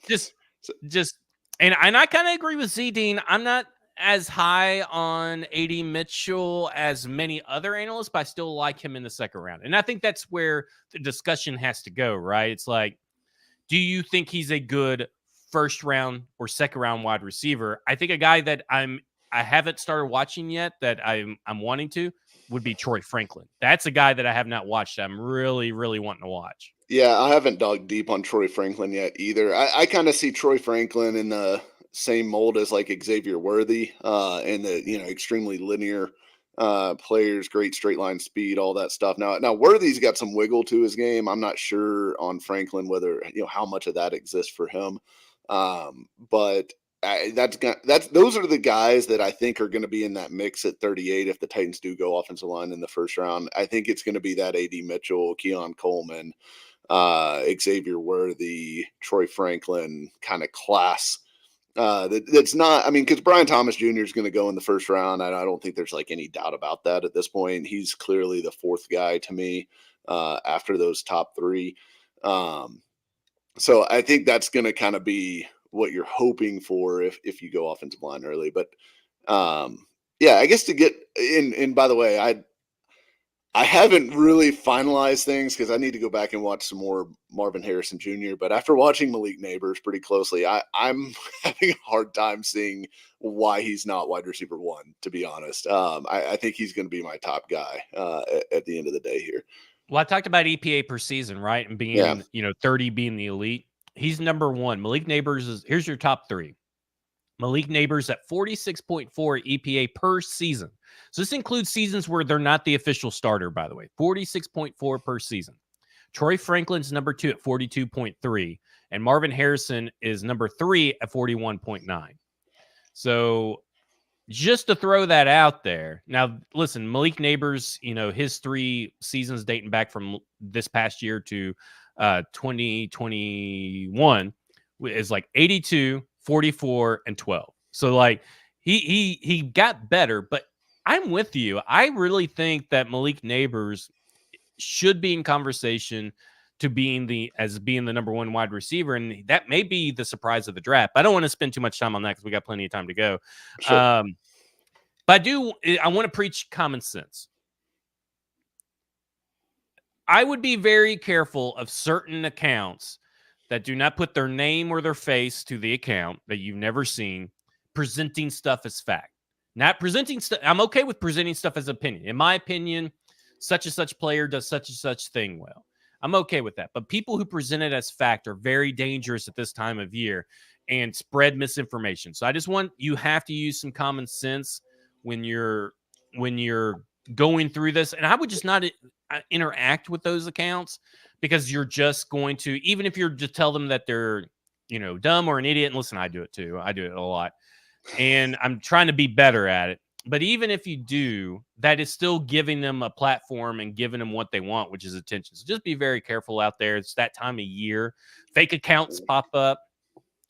just, and I kind of agree with Z Dean. I'm not as high on AD Mitchell as many other analysts, but I still like him in the second round. And I think that's where the discussion has to go, right? It's like, do you think he's a good first round or second round wide receiver? I think a guy that I haven't started watching yet that I'm wanting to would be Troy Franklin. That's a guy that I have not watched. I'm really, really wanting to watch. Yeah, I haven't dug deep on Troy Franklin yet either. I kind of see Troy Franklin in the same mold as like Xavier Worthy, and the extremely linear players, great straight line speed, all that stuff. Now Worthy's got some wiggle to his game. I'm not sure on Franklin whether how much of that exists for him, but those are the guys that I think are going to be in that mix at 38 if the Titans do go offensive line in the first round. I think it's going to be that AD Mitchell, Keon Coleman, Xavier Worthy, Troy Franklin kind of class. That's not, because Brian Thomas Jr. is going to go in the first round. I don't think there's any doubt about that at this point. He's clearly the fourth guy to me after those top three. So I think that's going to kind of be what you're hoping for if you go offensive line early. But I guess to get in, and by the way, I haven't really finalized things because I need to go back and watch some more Marvin Harrison Jr. But after watching Malik Neighbors pretty closely, I'm having a hard time seeing why he's not wide receiver 1, to be honest. I think he's going to be my top guy at the end of the day here. Well, I talked about EPA per season, right? And being, 30 being the elite. He's number 1. Malik Neighbors here's your top 3. Malik Neighbors at 46.4 EPA per season. So this includes seasons where they're not the official starter, by the way. 46.4 per season. Troy Franklin's number 2 at 42.3. And Marvin Harrison is number 3 at 41.9. So just to throw that out there. Now, listen, Malik Neighbors, his 3 seasons dating back from this past year to 2021 is like 82, 44, and 12. So like he got better, but I'm with you. I really think that Malik Neighbors should be in conversation to being the number 1 wide receiver, and that may be the surprise of the draft. I don't want to spend too much time on that because we got plenty of time to go. Sure. But I want to preach common sense. I would be very careful of certain accounts that do not put their name or their face to the account that you've never seen, presenting stuff as fact. Not presenting stuff. I'm okay with presenting stuff as opinion. In my opinion, such and such player does such and such thing well. I'm okay with that. But people who present it as fact are very dangerous at this time of year and spread misinformation. So I just want you have to use some common sense when you're going through this. And I would just not interact with those accounts, because you're just going to, even if you're just tell them that they're, dumb or an idiot. And listen, I do it too. I do it a lot. And I'm trying to be better at it. But even if you do, that is still giving them a platform and giving them what they want, which is attention. So just be very careful out there. It's that time of year. Fake accounts pop up,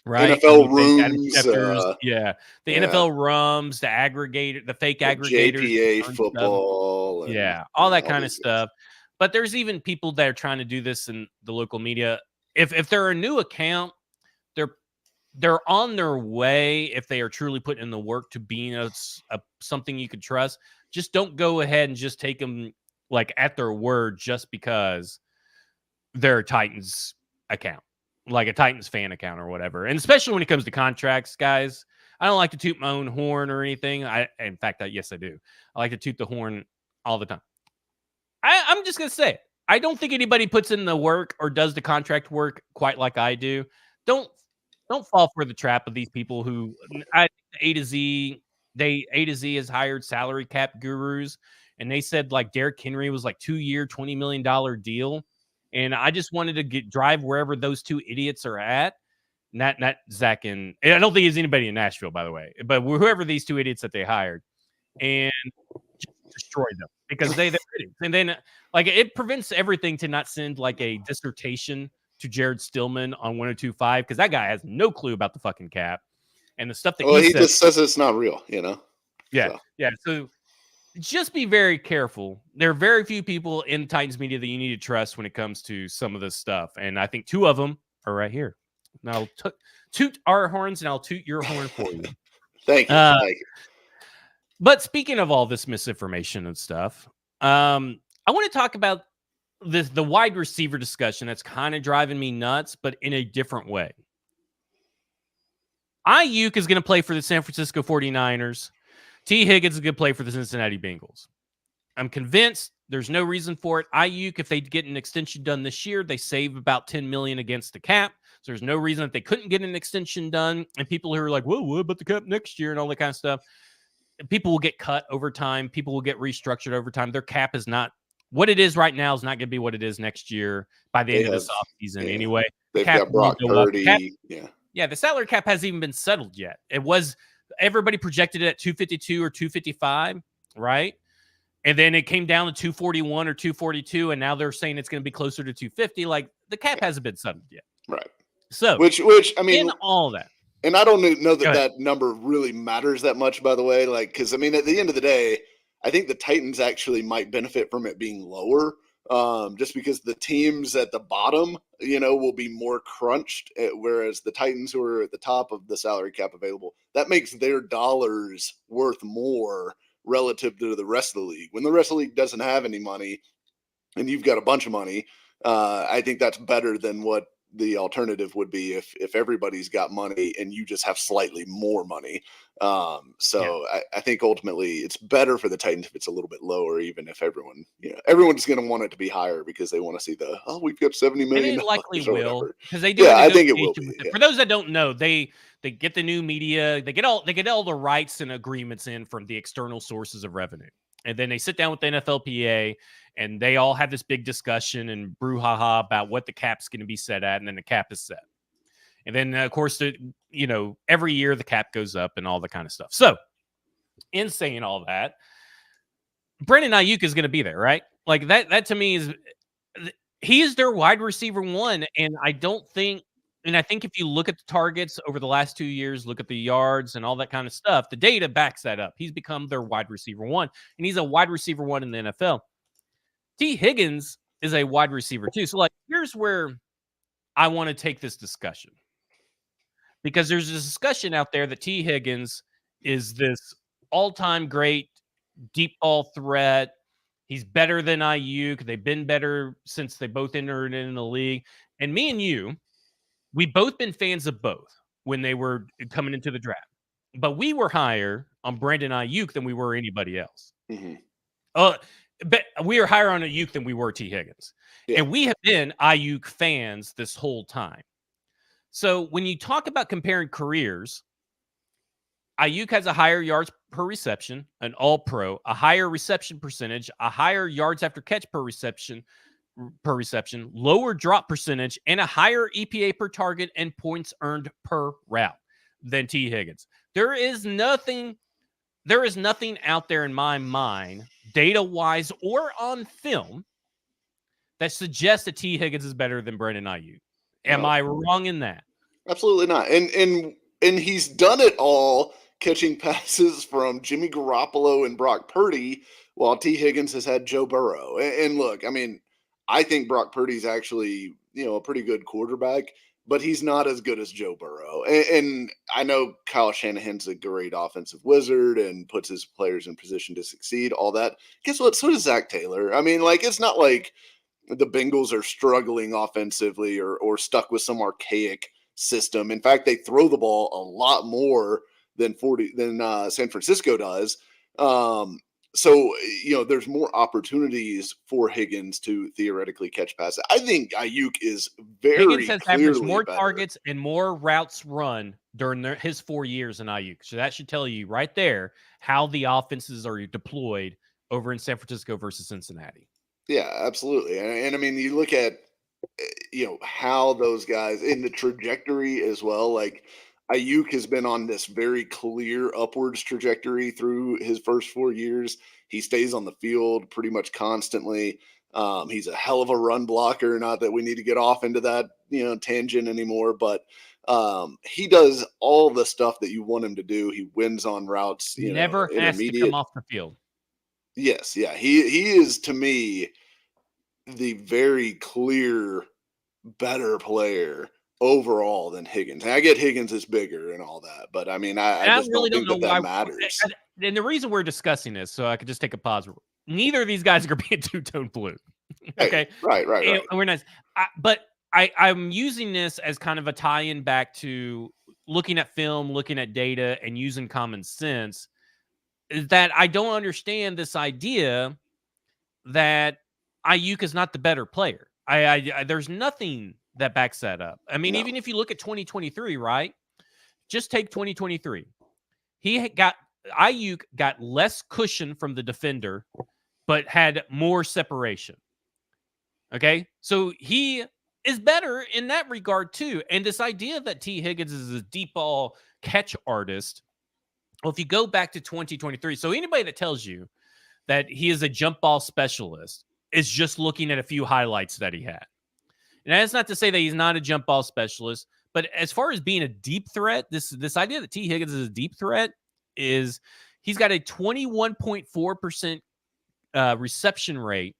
right? NFL rooms. The NFL rums, the aggregator, the fake aggregators. JPA football. All that kind of stuff. But there's even people that are trying to do this in the local media. If they're a new account, they're on their way if they are truly putting in the work to being something you could trust. Just don't go ahead and just take them like at their word just because they're a Titans account, like a Titans fan account or whatever. And especially when it comes to contracts, guys, I don't like to toot my own horn or anything. In fact, yes, I do. I like to toot the horn all the time. I'm just going to say it. I don't think anybody puts in the work or does the contract work quite like I do. Don't fall for the trap of these people who A to Z has hired salary cap gurus, and they said like Derrick Henry was like 2-year, $20 million deal. And I just wanted to drive wherever those 2 idiots are at. Not Zach and I don't think there's anybody in Nashville, by the way, but whoever these 2 idiots that they hired, and just destroy them because they're idiots. And then like it prevents everything to not send like a dissertation to Jared Stillman on 102.5, because that guy has no clue about the fucking cap and the stuff that he says, just says it's not real, Yeah. So just be very careful. There are very few people in Titans media that you need to trust when it comes to some of this stuff. And I think 2 of them are right here. Now toot our horns and I'll toot your horn for you. Thank you. Thank you. But speaking of all this misinformation and stuff, I want to talk about the wide receiver discussion that's kind of driving me nuts, but in a different way. Ayuk is going to play for the San Francisco 49ers. T. Higgins is going to play for the Cincinnati Bengals. I'm convinced there's no reason for it. Ayuk, if they get an extension done this year, they save about $10 million against the cap. So there's no reason that they couldn't get an extension done. And people who are like, whoa, what about the cap next year and all that kind of stuff? People will get cut over time. People will get restructured over time. Their cap is not what it is right now, is not going to be what it is next year by the end of this offseason anyway. They've got Brock Purdy. The salary cap hasn't even been settled yet. It was, everybody projected it at 252 or 255, right? And then it came down to 241 or 242, and now they're saying it's going to be closer to 250. Like, the cap hasn't been settled yet. Right. So, which I mean, in all that. And I don't know that number really matters that much, by the way. Like, because, I mean, at the end of the day, I think the Titans actually might benefit from it being lower, just because the teams at the bottom, will be more crunched, whereas the Titans, who are at the top of the salary cap available, that makes their dollars worth more relative to the rest of the league. When the rest of the league doesn't have any money and you've got a bunch of money, I think that's better than what the alternative would be if everybody's got money and you just have slightly more money. So I think ultimately it's better for the Titans if it's a little bit lower, even if everyone's going to want it to be higher because they want to see we've got $70 And million. it likely or will, whatever. because they do. Yeah, I think it will be. For those that don't know, they get the new media, they get all the rights and agreements in from the external sources of revenue, and then they sit down with the NFLPA, and they all have this big discussion and brouhaha about what the cap's going to be set at, and then the cap is set. And then, of course, every year the cap goes up and all the kind of stuff. So, in saying all that, Brandon Ayuk is going to be there, right? Like that to me he is their wide receiver one. And I think if you look at the targets over the last 2 years, look at the yards and all that kind of stuff, the data backs that up. He's become their wide receiver one, and he's a wide receiver one in the NFL. T. Higgins is a wide receiver too. So, here's where I want to take this discussion. Because there's a discussion out there that T. Higgins is this all-time great deep ball threat. He's better than Ayuk. They've been better since they both entered in the league. And me and you, we've both been fans of both when they were coming into the draft. But we were higher on Brandon Ayuk than we were anybody else. Mm-hmm. But we are higher on Ayuk than we were T. Higgins. Yeah. And we have been Ayuk fans this whole time. So when you talk about comparing careers, Ayuk has a higher yards per reception, an all-pro, a higher reception percentage, a higher yards after catch per reception, lower drop percentage, and a higher EPA per target and points earned per route than T. Higgins. There is nothing out there in my mind, data-wise or on film, that suggests that T. Higgins is better than Brandon Ayuk. Am I wrong in that? Absolutely not. And he's done it all catching passes from Jimmy Garoppolo and Brock Purdy, while T. Higgins has had Joe Burrow. And look, I mean, I think Brock Purdy's actually, a pretty good quarterback, but he's not as good as Joe Burrow. And I know Kyle Shanahan's a great offensive wizard and puts his players in position to succeed, all that. Guess what? So does Zach Taylor. I mean, it's not like the Bengals are struggling offensively or stuck with some archaic system. In fact, they throw the ball a lot more than San Francisco does. So there's more opportunities for Higgins to theoretically catch passes. I think Ayuk is Higgins has averaged more better. targets and more routes run during his 4 years in Ayuk. So that should tell you right there how the offenses are deployed over in San Francisco versus Cincinnati. Yeah, absolutely. And I mean, you look at, how those guys in the trajectory as well, Ayuk has been on this very clear upwards trajectory through his first 4 years. He stays on the field pretty much constantly. He's a hell of a run blocker. Not that we need to get off into that, tangent anymore, but he does all the stuff that you want him to do. He wins on routes. He never has to come off the field. Yes, yeah. He is, to me, the very clear better player overall than Higgins. And I get Higgins is bigger and all that, but I mean, I just really don't think that matters. And the reason we're discussing this, so I could just take a pause. Neither of these guys are going to be a two-tone blue. Okay, right. And we're nice, but I'm using this as kind of a tie-in back to looking at film, looking at data, and using common sense. Is that I don't understand this idea that Ayuk is not the better player. There's nothing that backs that up. I mean, even if you look at 2023, right? Just take 2023. Ayuk got less cushion from the defender, but had more separation. Okay? So he is better in that regard too. And this idea that T. Higgins is a deep ball catch artist, well, if you go back to 2023, so anybody that tells you that he is a jump ball specialist is just looking at a few highlights that he had. And that's not to say that he's not a jump ball specialist, but as far as being a deep threat, this idea that T. Higgins is a deep threat is he's got a 21.4% reception rate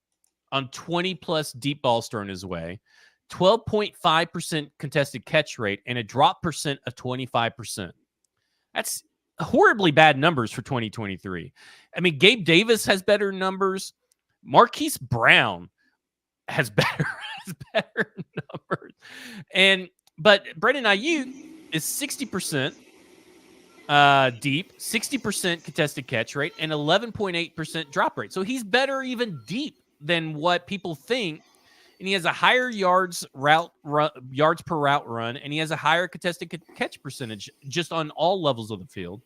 on 20-plus deep balls thrown his way, 12.5% contested catch rate, and a drop percent of 25%. That's horribly bad numbers for 2023. I mean, Gabe Davis has better numbers. Marquise Brown has better has better numbers. But Brandon Ayuk is 60% deep, 60% contested catch rate, and 11.8% drop rate. So he's better even deep than what people think. And he has a higher yards per route run, and he has a higher contested catch percentage just on all levels of the field.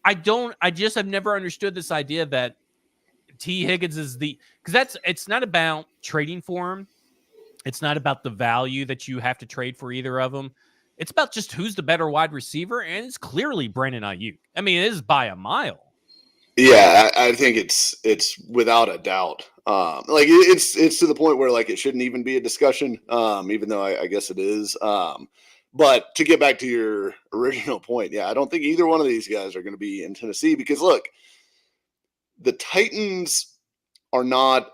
I just have never understood this idea that T. Higgins is because it's not about trading for him. It's not about the value that you have to trade for either of them. It's about just who's the better wide receiver, and it's clearly Brandon Ayuk. I mean, it is by a mile. Yeah, I think it's without a doubt. Like it's to the point where like it shouldn't even be a discussion. Even though I guess it is. But to get back to your original point, yeah, I don't think either one of these guys are going to be in Tennessee because look, the Titans are not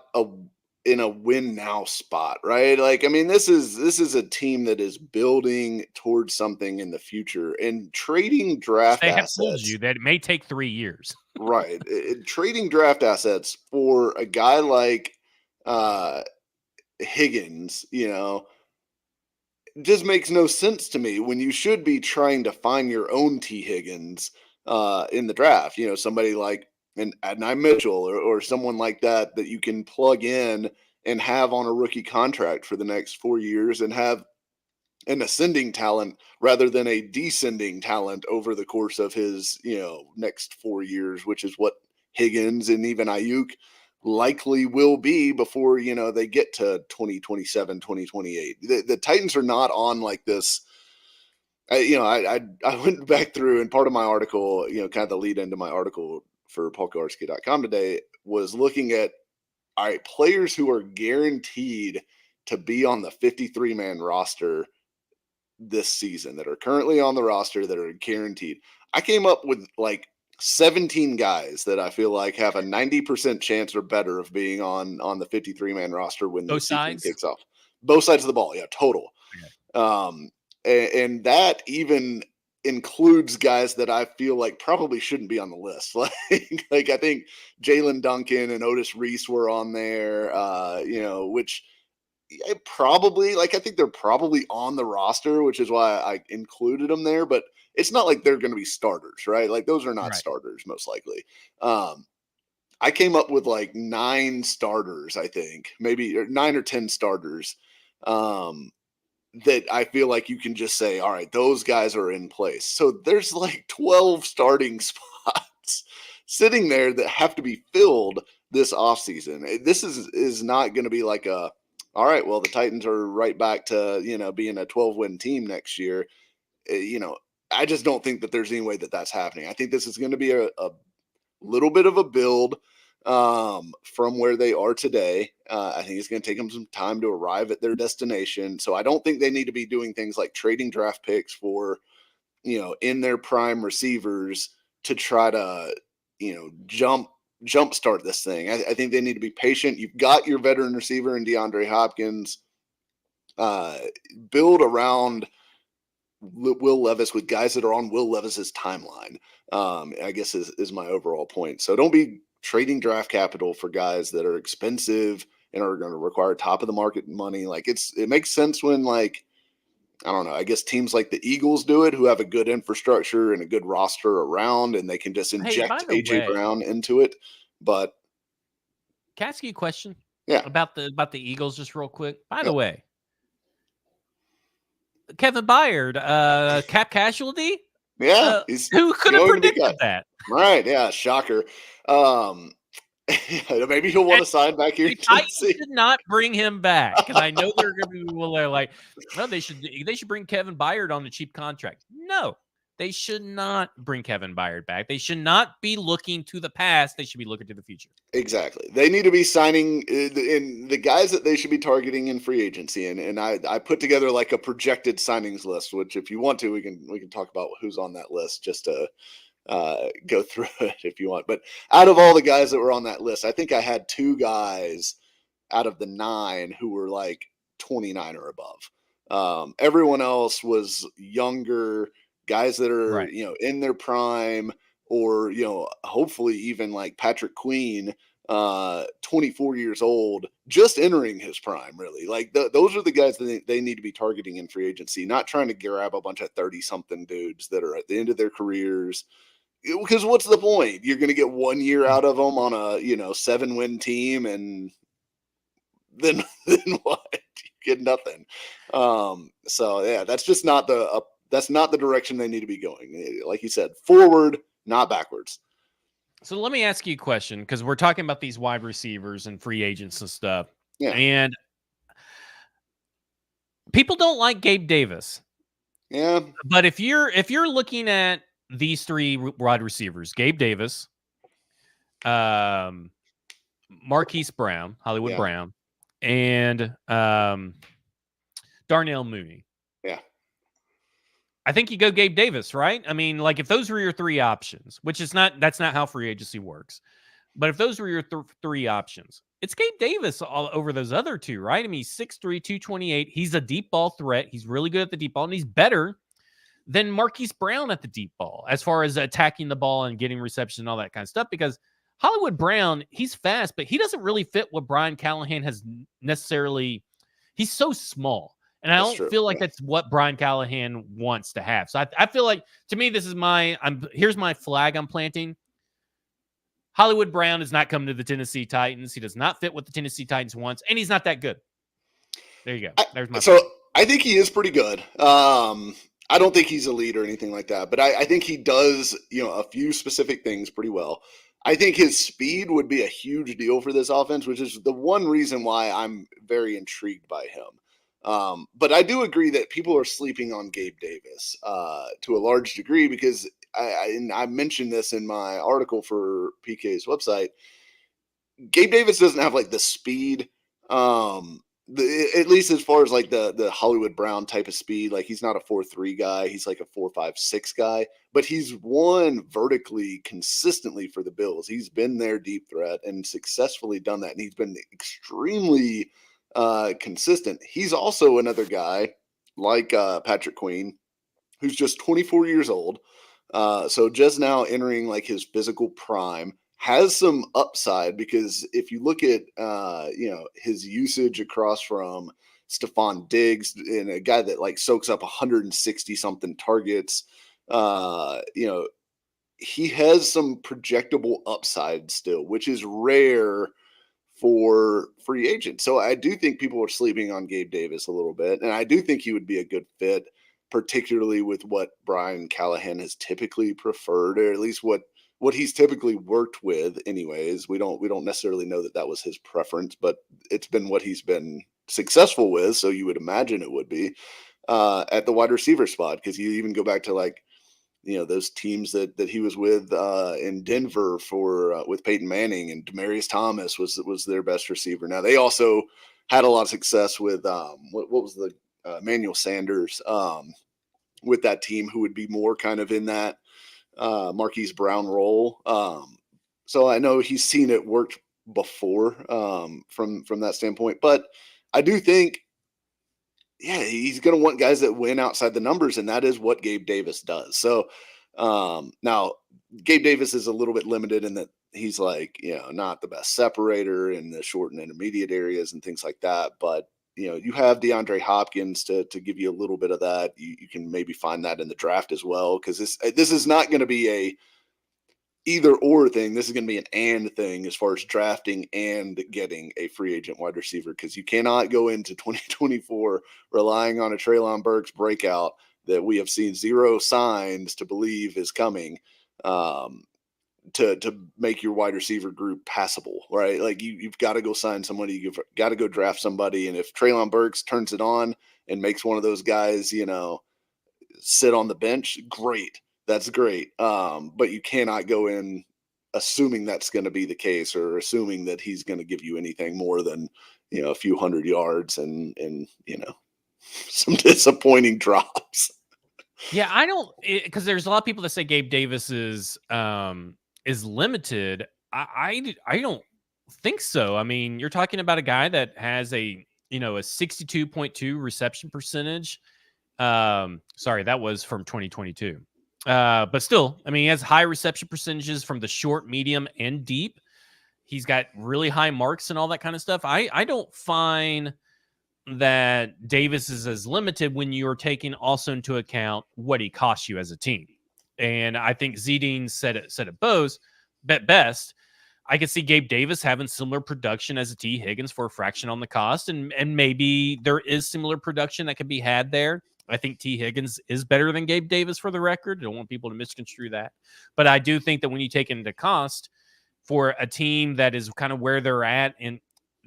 in a win now spot, right? Like, I mean, this is a team that is building towards something in the future and trading draft They have assets. told you that it may take 3 years. Right. Trading draft assets for a guy like Higgins, just makes no sense to me when you should be trying to find your own T. Higgins in the draft. Somebody like an Adonai Mitchell or someone like that you can plug in and have on a rookie contract for the next 4 years and have an ascending talent rather than a descending talent over the course of his, next 4 years, which is what Higgins and even Ayuk likely will be before, they get to 2027, 2028. The Titans are not on like this. I went back through and part of my article, kind of the lead into my article for PaulKowarski.com today was looking at, all right, players who are guaranteed to be on the 53-man roster this season that are currently on the roster that are guaranteed. I came up with like 17 guys that I feel like have a 90% chance or better of being on the 53-man roster when the season kicks off. Both sides of the ball, yeah, total. Okay. And that even includes guys that I feel like probably shouldn't be on the list. Like I think Jalen Duncan and Otis Reese were on there, which probably I think they're probably on the roster, which is why I included them there, but it's not like they're going to be starters, right? Like those are not starters most likely. I came up with like 9 starters, I think maybe 9 or 10 starters that I feel like you can just say, all right, those guys are in place. So there's like 12 starting spots sitting there that have to be filled this offseason. This is not going to be like all right, well, the Titans are right back to, being a 12-win team next year. I just don't think that there's any way that that's happening. I think this is going to be a little bit of a build from where they are today. I think it's going to take them some time to arrive at their destination. So I don't think they need to be doing things like trading draft picks for, in their prime receivers to try to, jumpstart this thing. I think they need to be patient. You've got your veteran receiver in DeAndre Hopkins. Build around Will Levis with guys that are on Will Levis's timeline. I guess is my overall point. So don't be trading draft capital for guys that are expensive and are going to require top of the market money. Like it makes sense when I don't know, I guess teams like the Eagles do it, who have a good infrastructure and a good roster around, and they can just inject AJ Brown into it. But can I ask you a question? Yeah. About the Eagles, just real quick. By the way, Kevin Byard, cap casualty. Yeah, who could have predicted that? Right? Yeah, shocker. Maybe he'll want to sign back here. I should not bring him back because I know there are going to be people that are like, no, they should bring Kevin Byard on a cheap contract. No, they should not bring Kevin Byard back. They should not be looking to the past. They should be looking to the future. Exactly. They need to be signing in the guys that they should be targeting in free agency. And I put together like a projected signings list, which if you want to, we can talk about who's on that list just to go through it if you want. But out of all the guys that were on that list, I think I had 2 guys out of the 9 who were like 29 or above. Everyone else was younger guys that are, in their prime, or, hopefully even like Patrick Queen, 24 years old, just entering his prime, really. Like those are the guys that they need to be targeting in free agency, not trying to grab a bunch of 30-something dudes that are at the end of their careers. Because what's the point? You're going to get 1 year out of them on a 7-win team, and then what? You get nothing. So yeah, that's just not that's not the direction they need to be going. Like you said, forward, not backwards. So let me ask you a question, because we're talking about these wide receivers and free agents and stuff. Yeah. And people don't like Gabe Davis. Yeah. But if you're looking at these three wide receivers, Gabe Davis, Marquise Brown, Hollywood Brown, and Darnell Mooney. Yeah. I think you go Gabe Davis, right? I mean, like, if those were your three options, which is that's not how free agency works. But if those were your three options, it's Gabe Davis all over those other two, right? I mean, he's 6'3", 228. He's a deep ball threat. He's really good at the deep ball, and he's better than Marquise Brown at the deep ball as far as attacking the ball and getting reception and all that kind of stuff. Because Hollywood Brown, he's fast, but he doesn't really fit what Brian Callahan has necessarily. He's so small. And I don't feel like that's what Brian Callahan wants to have. So I feel like, to me, this is here's my flag I'm planting. Hollywood Brown is not coming to the Tennessee Titans. He does not fit what the Tennessee Titans wants, and he's not that good. There you go. There's my flag. I think he is pretty good. I don't think he's elite or anything like that, but I think he does, a few specific things pretty well. I think his speed would be a huge deal for this offense, which is the one reason why I'm very intrigued by him. But I do agree that people are sleeping on Gabe Davis to a large degree, because I mentioned this in my article for PK's website. Gabe Davis doesn't have like the speed, at least as far as like the Hollywood Brown type of speed. Like, he's not a 4.3 guy. He's like a 4.5-6 guy, but he's won vertically consistently for the Bills. He's been their deep threat and successfully done that. And he's been extremely consistent. He's also another guy like Patrick Queen, who's just 24 years old. So just now entering like his physical prime, has some upside, because if you look at his usage across from Stephon Diggs, and a guy that like soaks up 160 something targets, he has some projectable upside still, which is rare for free agents. So I do think people are sleeping on Gabe Davis a little bit, and I do think he would be a good fit, particularly with what Brian Callahan has typically preferred, or at least what he's typically worked with anyways. We don't necessarily know that was his preference, but it's been what he's been successful with, so you would imagine it would be at the wide receiver spot, because you even go back to like those teams that he was with in Denver with Peyton Manning, and Demaryius Thomas was their best receiver. Now, they also had a lot of success with what was the Emmanuel Sanders with that team, who would be more kind of in that Marquise Brown role. So I know he's seen it worked before from that standpoint, but I do think, he's going to want guys that win outside the numbers, and that is what Gabe Davis does. So now Gabe Davis is a little bit limited in that he's like, not the best separator in the short and intermediate areas and things like that. But, you have DeAndre Hopkins to give you a little bit of that. You can maybe find that in the draft as well, because this is not going to be a either or thing. This is going to be an and thing as far as drafting and getting a free agent wide receiver, because you cannot go into 2024 relying on a Treylon Burks breakout that we have seen zero signs to believe is coming to make your wide receiver group passable, right? Like, you've got to go sign somebody, you've got to go draft somebody. And if Treylon Burks turns it on and makes one of those guys, sit on the bench, great. That's great. But you cannot go in assuming that's going to be the case, or assuming that he's going to give you anything more than, a few hundred yards and some disappointing drops. Yeah, I don't, because there's a lot of people that say Gabe Davis is limited. I don't think so. I mean, you're talking about a guy that has a 62.2 reception percentage. Sorry, that was from 2022. But still, I mean, he has high reception percentages from the short, medium, and deep. He's got really high marks and all that kind of stuff. I don't find that Davis is as limited when you're taking also into account what he costs you as a team. And I think Zedine said it best. I could see Gabe Davis having similar production as a T. Higgins for a fraction on the cost, and maybe there is similar production that could be had there. I think T. Higgins is better than Gabe Davis for the record. I don't want people to misconstrue that. But I do think that when you take into cost for a team that is kind of where they're at and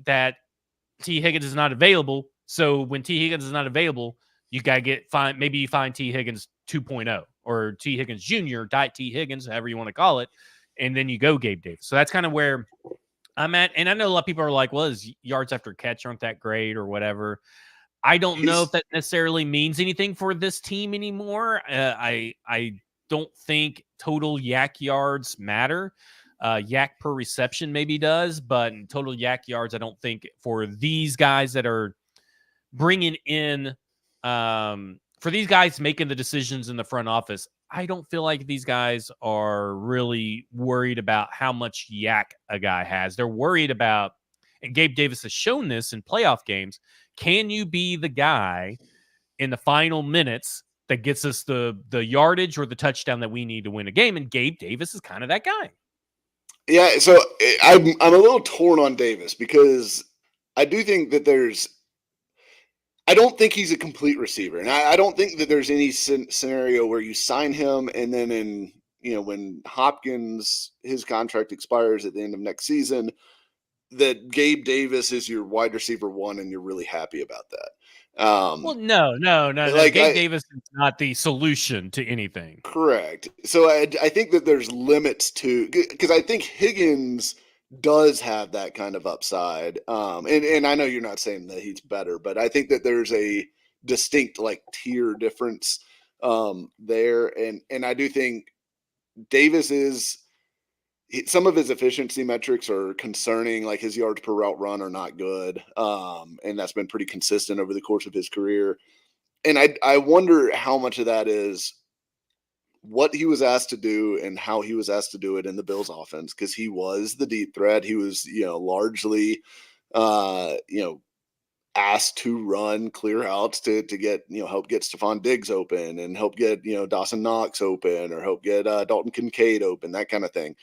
that T. Higgins is not available. So when T. Higgins is not available, you got to maybe you find T. Higgins 2.0 or T. Higgins Jr., Diet T. Higgins, however you want to call it. And then you go Gabe Davis. So that's kind of where I'm at. And I know a lot of people are like, well, his yards after catch aren't that great or whatever. I don't know if that necessarily means anything for this team anymore. I don't think total yak yards matter. Yak per reception maybe does, but in total yak yards, I don't think for these guys that are bringing in, for these guys making the decisions in the front office, I don't feel like these guys are really worried about how much yak a guy has. They're worried about, and Gabe Davis has shown this in playoff games, can you be the guy in the final minutes that gets us the yardage or the touchdown that we need to win a game? And Gabe Davis is kind of that guy. Yeah, so I'm a little torn on Davis because I do think that I don't think he's a complete receiver, and I don't think that there's any scenario where you sign him and then when Hopkins, his contract expires at the end of next season, that Gabe Davis is your wide receiver one and you're really happy about that. Well, no. Like, Gabe Davis is not the solution to anything. Correct. So I think that there's limits to, because I think Higgins does have that kind of upside. And I know you're not saying that he's better, but I think that there's a distinct like tier difference there. And I do think Davis some of his efficiency metrics are concerning, like his yards per route run are not good. And that's been pretty consistent over the course of his career. And I wonder how much of that is what he was asked to do and how he was asked to do it in the Bills offense, because he was the deep threat. He was, largely, asked to run clear outs to get, help get Stephon Diggs open and help get, Dawson Knox open or help get Dalton Kincaid open, that kind of thing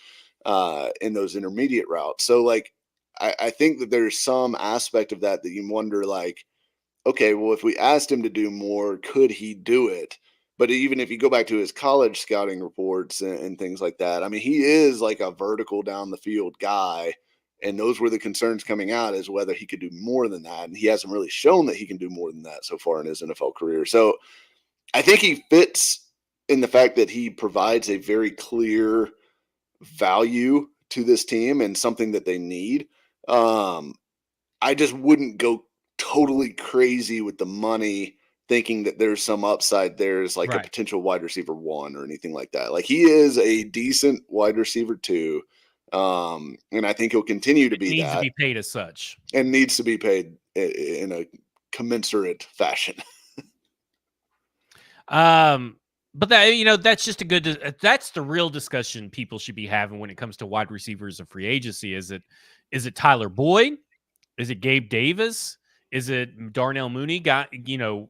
in those intermediate routes. So like, I think that there's some aspect of that you wonder like, okay, well, if we asked him to do more, could he do it? But even if you go back to his college scouting reports and things like that, I mean, he is like a vertical down the field guy. And those were the concerns coming out, is whether he could do more than that. And he hasn't really shown that he can do more than that so far in his NFL career. So I think he fits in the fact that he provides a very clear value to this team and something that they need. I just wouldn't go totally crazy with the money thinking that there's some upside there as like a potential wide receiver one or anything like that. Like he is a decent wide receiver too. And I think he'll continue to be needs to be paid as such and needs to be paid in a commensurate fashion. But that, that's just that's the real discussion people should be having when it comes to wide receivers of free agency. Is it Tyler Boyd? Is it Gabe Davis? Is it Darnell Mooney?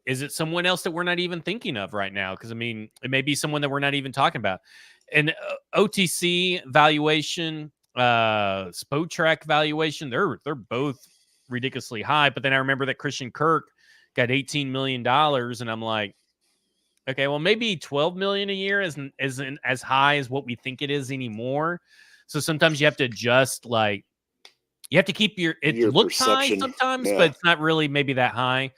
Is it someone else that we're not even thinking of right now? Because I mean, it may be someone that we're not even talking about. And OTC valuation, Spotrac valuation, they're both ridiculously high. But then I remember that Christian Kirk got $18 million, and I'm like, okay, well maybe 12 million a year isn't as high as what we think it is anymore. So sometimes you have to adjust, like you have to keep your looks high sometimes, but it's not really maybe that high.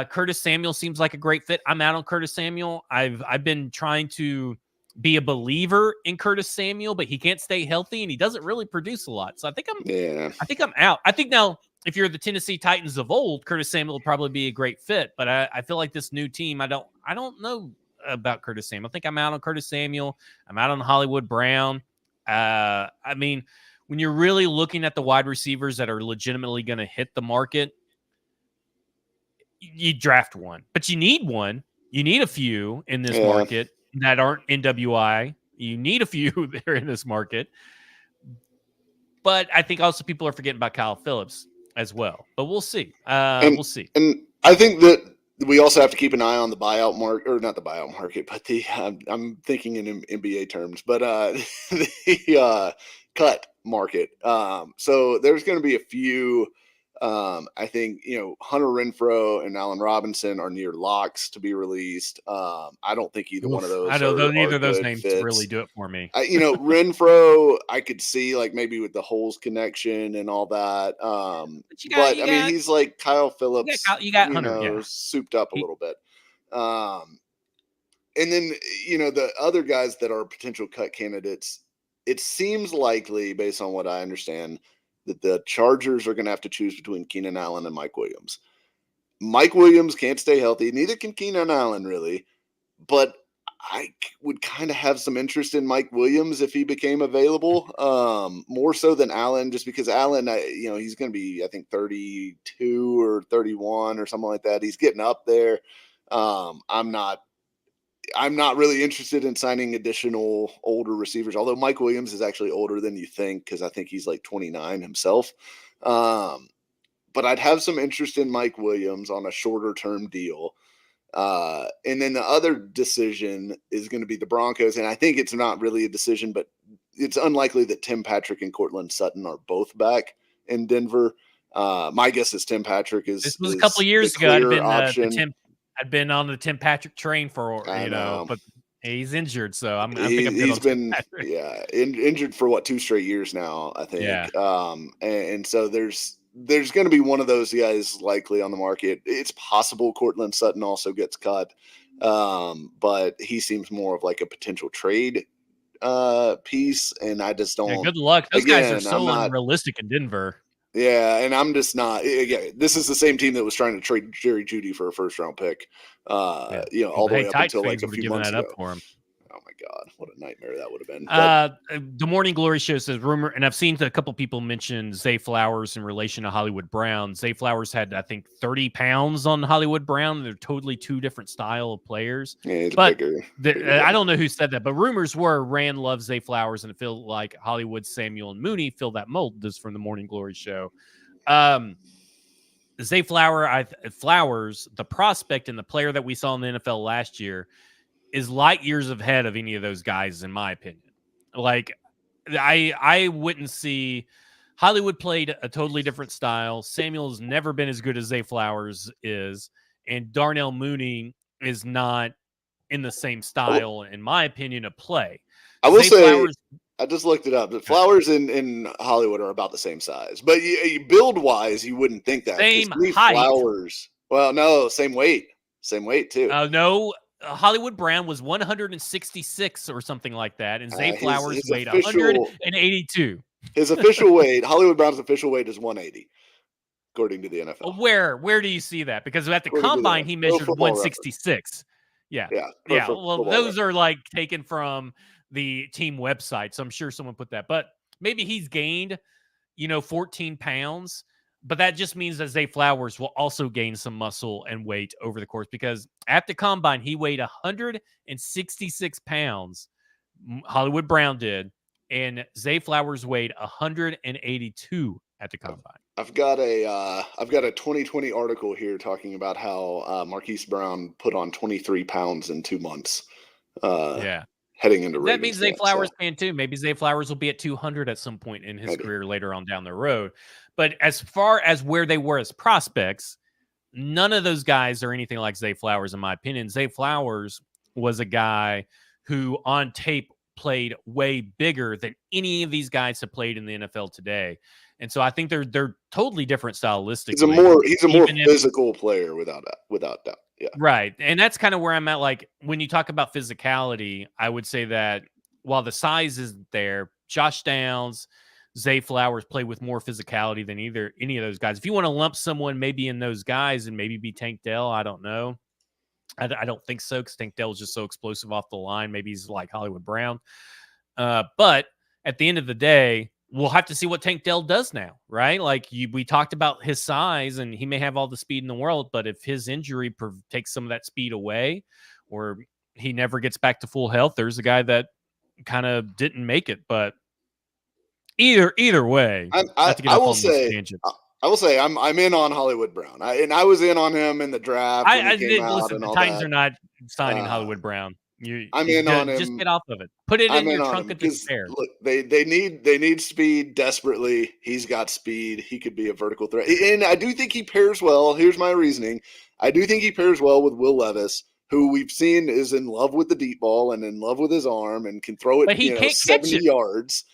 Curtis Samuel seems like a great fit. I'm out on Curtis Samuel. I've been trying to be a believer in Curtis Samuel, but he can't stay healthy and he doesn't really produce a lot. So I think I'm out. I think now if you're the Tennessee Titans of old, Curtis Samuel will probably be a great fit. But I feel like this new team, I don't know about Curtis Samuel. I think I'm out on Curtis Samuel. I'm out on Hollywood Brown. I mean, when you're really looking at the wide receivers that are legitimately going to hit the market, you draft one, but you need one. You need a few in this market that aren't NWI. You need a few there in this market. But I think also people are forgetting about Kyle Phillips as well. But we'll see. We'll see. And I think that we also have to keep an eye on the buyout market, or not the buyout market, but the I'm thinking in NBA terms, but the cut market. So there's going to be a few. I think Hunter Renfrow and Allen Robinson are near locks to be released. I don't think either one of those. I don't know. Neither of those good names fits. really do it for me. Renfrow, I could see like maybe with the holes connection and all that. But I mean, he's like Kyle Phillips. You got Hunter, souped up a little bit. And then the other guys that are potential cut candidates. It seems likely, based on what I understand, that the Chargers are going to have to choose between Keenan Allen and Mike Williams. Mike Williams can't stay healthy. Neither can Keenan Allen, really. But I would kind of have some interest in Mike Williams if he became available, more so than Allen, just because Allen, he's going to be, I think, 32 or 31 or something like that. He's getting up there. I'm not really interested in signing additional older receivers, although Mike Williams is actually older than you think, because I think he's like 29 himself. But I'd have some interest in Mike Williams on a shorter term deal. And then the other decision is going to be the Broncos. And I think it's not really a decision, but it's unlikely that Tim Patrick and Cortland Sutton are both back in Denver. My guess is Tim Patrick is. This was a couple years ago. I'd been on the Tim Patrick train for, but he's injured. So he's been injured for 2 straight years now, I think. Yeah. And so there's going to be one of those guys likely on the market. It's possible Cortland Sutton also gets cut. But he seems more of like a potential trade piece. And I just don't. Yeah, good luck. Those guys are so unrealistic in Denver. Yeah, and I'm just not. Yeah, this is the same team that was trying to trade Jerry Jeudy for a first-round pick. All the way up until like a few months ago. For him. Oh my God, what a nightmare that would have been. The Morning Glory show says rumor, and I've seen a couple people mention Zay Flowers in relation to Hollywood Brown. Zay Flowers had, I think, 30 pounds on Hollywood Brown. They're totally two different style of players. Yeah, he's bigger. I don't know who said that, but rumors were Rand loves Zay Flowers, and it felt like Hollywood, Samuel, and Mooney fill that mold. This is from the Morning Glory show. Zay Flowers, the prospect and the player that we saw in the NFL last year, is light years ahead of any of those guys, in my opinion. Like, I wouldn't see Hollywood played a totally different style. Samuel's never been as good as Zay Flowers is, and Darnell Mooney is not in the same style, in my opinion, of play. I will say, Flowers, I just looked it up. The Flowers in Hollywood are about the same size, but build wise, you wouldn't think that. Same height. Flowers. Well, no, same weight too. No. Hollywood Brown was 166 or something like that, and Zay Flowers weighed 182. His official weight, Hollywood Brown's official weight is 180, according to the NFL. Where do you see that? Because at the combine, he measured 166. Yeah. Well, those are like taken from the team website, so I'm sure someone put that. But maybe he's gained, 14 pounds. But that just means that Zay Flowers will also gain some muscle and weight over the course, because at the combine, he weighed 166 pounds. Hollywood Brown did. And Zay Flowers weighed 182 at the combine. I've got a 2020 article here talking about how Marquise Brown put on 23 pounds in 2 months. Heading into that means Zay Flowers can too. Maybe Zay Flowers will be at 200 at some point in his career later on down the road. But as far as where they were as prospects, none of those guys are anything like Zay Flowers, in my opinion. Zay Flowers was a guy who on tape played way bigger than any of these guys have played in the NFL today. And so I think they're totally different stylistically. He's a more physical player without doubt. Yeah. Right. And that's kind of where I'm at. Like, when you talk about physicality, I would say that while the size isn't there, Josh Downs, Zay Flowers play with more physicality than any of those guys. If you want to lump someone maybe in those guys and maybe be Tank Dell, I don't know. I don't think so, because Tank Dell is just so explosive off the line. Maybe he's like Hollywood Brown. But at the end of the day, we'll have to see what Tank Dell does now, right? Like, we talked about his size, and he may have all the speed in the world, but if his injury takes some of that speed away, or he never gets back to full health, there's a guy that kind of didn't make it. But Either way, not to get I off will on this say, tangent. I will say, I'm in on Hollywood Brown. I was in on him in the draft when he I came did out listen. and The all Titans are that. not signing Uh, Hollywood Brown. You I'm in on just him. get off of it. Put it I'm in in your on trunk him of because despair. look, they need speed desperately. He's got speed. He could be a vertical threat, and I do think he pairs well. Here's my reasoning: I do think he pairs well with Will Levis, who we've seen is in love with the deep ball and in love with his arm and can throw it, But he can't catch 70 it. yards.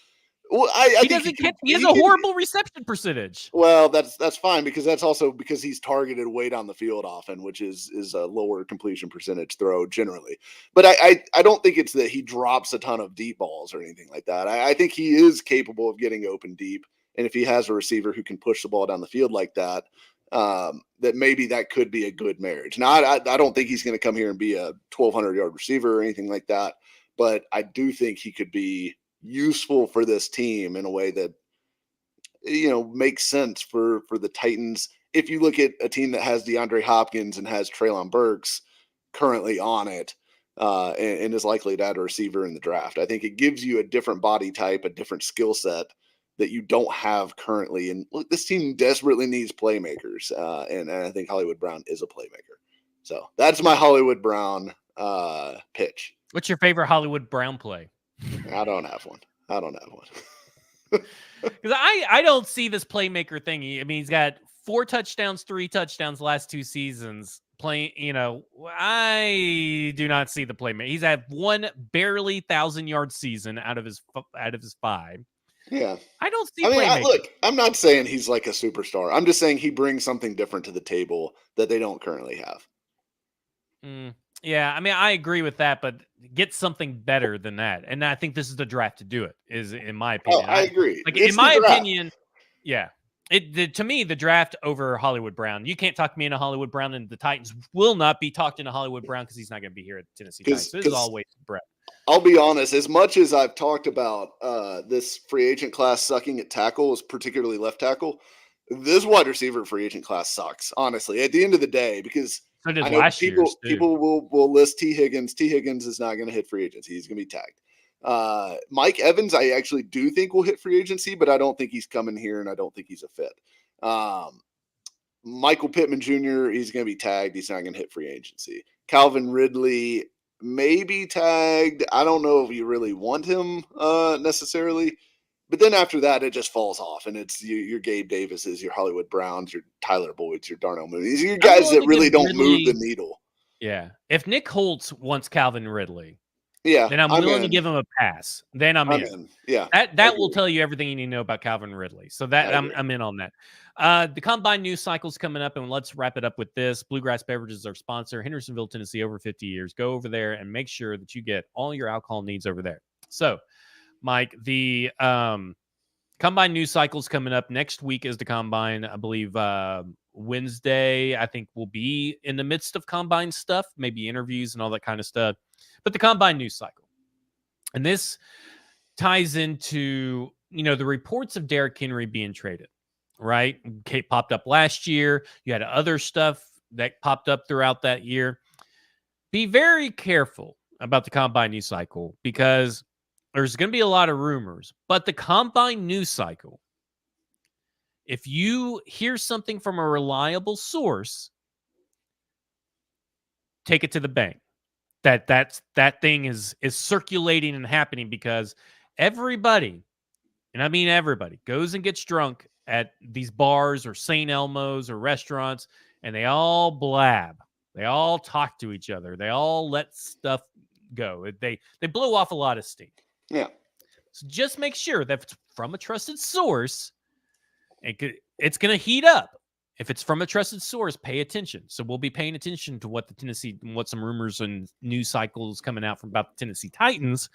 Well, I He think doesn't catch. He has he a can. horrible reception percentage. Well, that's fine because that's also because he's targeted way down the field often, which is a lower completion percentage throw generally. But I don't think it's that he drops a ton of deep balls or anything like that. I think he is capable of getting open deep, and if he has a receiver who can push the ball down the field like that, that maybe that could be a good marriage. Now, I don't think he's going to come here and be a 1,200-yard receiver or anything like that, but I do think he could be useful for this team in a way that makes sense for the Titans. If you look at a team that has DeAndre Hopkins and has Treylon Burks currently on it, and is likely to add a receiver in the draft, I think it gives you a different body type, a different skill set that you don't have currently. And look, this team desperately needs playmakers, and I think Hollywood Brown is a playmaker. So that's my Hollywood Brown pitch. What's your favorite Hollywood Brown play? I don't have one. Because I don't see this playmaker thing. I mean, he's got 4 touchdowns, 3 touchdowns last 2 seasons. I do not see the playmaker. He's had one barely 1,000-yard season out of his 5. Yeah, I don't see. I mean, look, I'm not saying he's like a superstar. I'm just saying he brings something different to the table that they don't currently have. Yeah, I mean, I agree with that, but get something better than that. And I think this is the draft to do it, is in my opinion. I agree. Like, in my opinion, yeah. To me, the draft over Hollywood Brown. You can't talk me into Hollywood Brown, and the Titans will not be talked into Hollywood Brown because he's not going to be here at Tennessee Titans. So this is all wasted breath. I'll be honest, as much as I've talked about this free agent class sucking at tackle, particularly left tackle, this wide receiver free agent class sucks, honestly, at the end of the day, because so did I know last people will list T. Higgins. T. Higgins is not going to hit free agency. He's going to be tagged. Mike Evans, I actually do think will hit free agency, but I don't think he's coming here, and I don't think he's a fit. Michael Pittman Jr., he's going to be tagged. He's not going to hit free agency. Calvin Ridley may be tagged. I don't know if you really want him necessarily. But then after that, it just falls off, and it's your Gabe Davises, your Hollywood Browns, your Tyler Boyds, your Darnell Mooney. These are your guys that really don't move the needle. Yeah. If Nick Holtz wants Calvin Ridley, yeah, then I'm willing to give him a pass. Then I'm in. Yeah, that will tell you everything you need to know about Calvin Ridley. So that I'm in on that. The Combine news cycle's coming up, and let's wrap it up with this. Bluegrass Beverages is our sponsor. Hendersonville, Tennessee, over 50 years. Go over there and make sure that you get all your alcohol needs over there. So, Mike, the Combine news cycle's coming up. Next week is the Combine. I believe Wednesday, I think, we'll be in the midst of Combine stuff, maybe interviews and all that kind of stuff. But the Combine news cycle. And this ties into, the reports of Derrick Henry being traded, right? Kate popped up last year. You had other stuff that popped up throughout that year. Be very careful about the Combine news cycle because there's going to be a lot of rumors, but the Combine news cycle, if you hear something from a reliable source, take it to the bank. That thing is circulating and happening because everybody, and I mean everybody, goes and gets drunk at these bars or St. Elmo's or restaurants, and they all blab. They all talk to each other. They all let stuff go. They blow off a lot of steam. Yeah. So just make sure that if it's from a trusted source, it's going to heat up. If it's from a trusted source, pay attention. So we'll be paying attention to what some rumors and news cycles coming out from about the Tennessee Titans.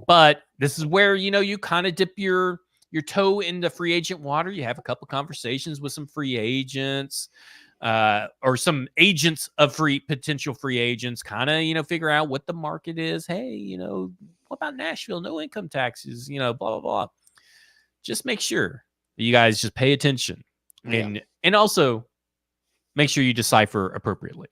But this is where, you kind of dip your toe into free agent water. You have a couple conversations with some free agents or some agents of potential free agents, kind of, figure out what the market is. Hey, what about Nashville? No income taxes, blah, blah, blah. Just make sure that you guys just pay attention. And also make sure you decipher appropriately.